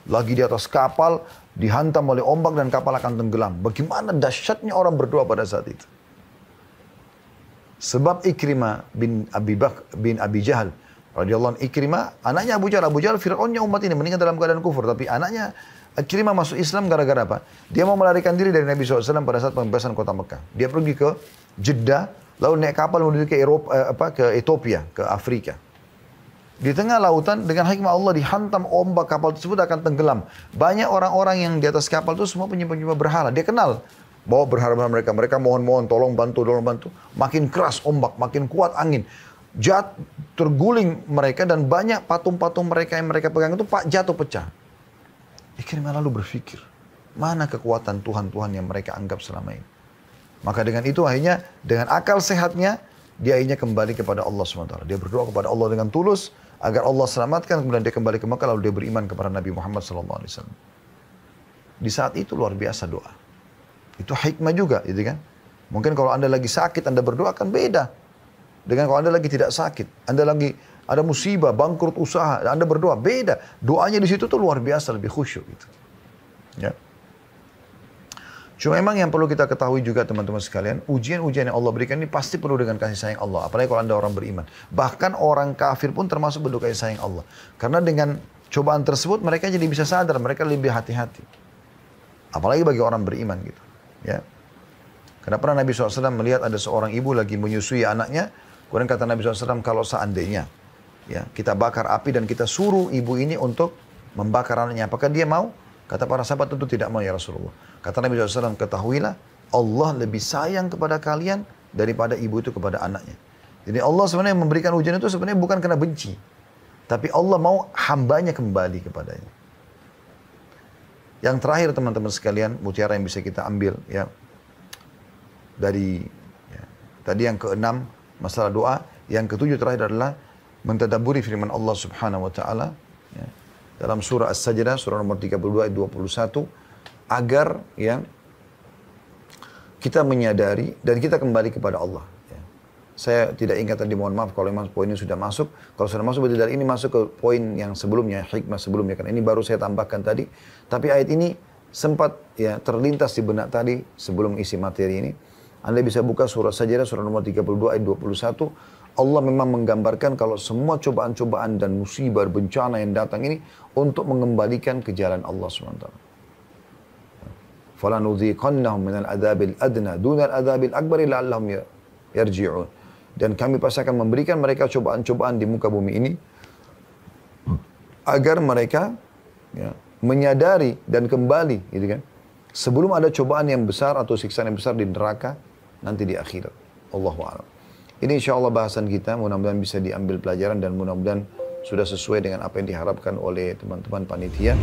S1: Lagi di atas kapal, dihantam oleh ombak dan kapal akan tenggelam. Bagaimana dahsyatnya orang berdoa pada saat itu. Sebab Ikrimah bin Abi Jahal radhiyallahu anhu, Ikrimah anaknya Abu Jahal. Abu Jahal Fir'aunnya umat ini, meninggal dalam keadaan kufur, tapi anaknya Ikrimah masuk Islam gara-gara apa? Dia mau melarikan diri dari Nabi SAW pada saat pembebasan kota Mekah. Dia pergi ke Jeddah lalu naik kapal menuju ke Eropa, ke Ethiopia, ke Afrika. Di tengah lautan dengan hikmah Allah dihantam ombak, kapal tersebut akan tenggelam. Banyak orang-orang yang di atas kapal itu semua penyembah-penyembah berhala. Dia kenal bawa berhala mereka. Mereka mohon-mohon tolong bantu, tolong bantu. Makin keras ombak, makin kuat angin. Terguling mereka dan banyak patung-patung mereka yang mereka pegang itu jatuh pecah. Ikrimah lalu berpikir, mana kekuatan Tuhan-Tuhan yang mereka anggap selama ini. Maka dengan itu akhirnya dengan akal sehatnya dia akhirnya kembali kepada Allah SWT. Dia berdoa kepada Allah dengan tulus agar Allah selamatkan, kemudian dia kembali ke Makkah lalu dia beriman kepada Nabi Muhammad SAW. Di saat itu luar biasa doa. Itu hikmah juga, gitu kan? Mungkin kalau Anda lagi sakit, Anda berdoa kan beda. Dengan kalau Anda lagi tidak sakit, Anda lagi ada musibah, bangkrut usaha, Anda berdoa beda. Doanya di situ tuh luar biasa, lebih khusyuk gitu. Ya. Cuma memang yang perlu kita ketahui juga teman-teman sekalian, ujian-ujian yang Allah berikan ini pasti penuh dengan kasih sayang Allah. Apalagi kalau Anda orang beriman. Bahkan orang kafir pun termasuk bentuk kasih sayang Allah. Karena dengan cobaan tersebut mereka jadi bisa sadar, mereka lebih hati-hati. Apalagi bagi orang beriman gitu. Ya. Karena pernah Nabi SAW melihat ada seorang ibu lagi menyusui anaknya. Kemudian kata Nabi SAW, kalau seandainya ya, kita bakar api dan kita suruh ibu ini untuk membakar anaknya, apakah dia mau? Kata para sahabat tentu tidak mau ya Rasulullah. Kata Nabi SAW, ketahuilah Allah lebih sayang kepada kalian daripada ibu itu kepada anaknya. Jadi Allah sebenarnya memberikan ujian itu sebenarnya bukan karena benci. Tapi Allah mau hambanya kembali kepadanya. Yang terakhir teman-teman sekalian, mutiara yang bisa kita ambil ya. Dari ya, tadi yang keenam masalah doa. Yang ketujuh terakhir adalah mentadabburi firman Allah Subhanahu wa taala ya, dalam surah As-Sajdah surah nomor 32 ayat 21 agar ya kita menyadari dan kita kembali kepada Allah ya. Saya tidak ingat tadi, mohon maaf kalau memang poin ini sudah masuk. Kalau sudah masuk berarti dari ini masuk ke poin yang sebelumnya, hikmah sebelumnya, kan ini baru saya tambahkan tadi. Tapi ayat ini sempat ya terlintas di benak tadi sebelum isi materi ini. Anda bisa buka surah Sajdah surah nomor 32 ayat 21. Allah memang menggambarkan kalau semua cobaan-cobaan dan musibah, bencana yang datang ini untuk mengembalikan ke jalan Allah SWT. فَلَنُذِيقَنَّهُمْ مِنَ الْعَذَابِ الْأَدْنَى دُونَ الْعَذَابِ الْأَكْبَرِ لَعَلَّهُمْ يَرْجِعُونَ. Dan kami pasti akan memberikan mereka cobaan-cobaan di muka bumi ini agar mereka ya, menyadari dan kembali, gitu kan? Sebelum ada cobaan yang besar atau siksaan yang besar di neraka nanti di akhirat. Allahu a'lam. Ini insya Allah bahasan kita, mudah-mudahan bisa diambil pelajaran dan mudah-mudahan sudah sesuai dengan apa yang diharapkan oleh teman-teman panitia.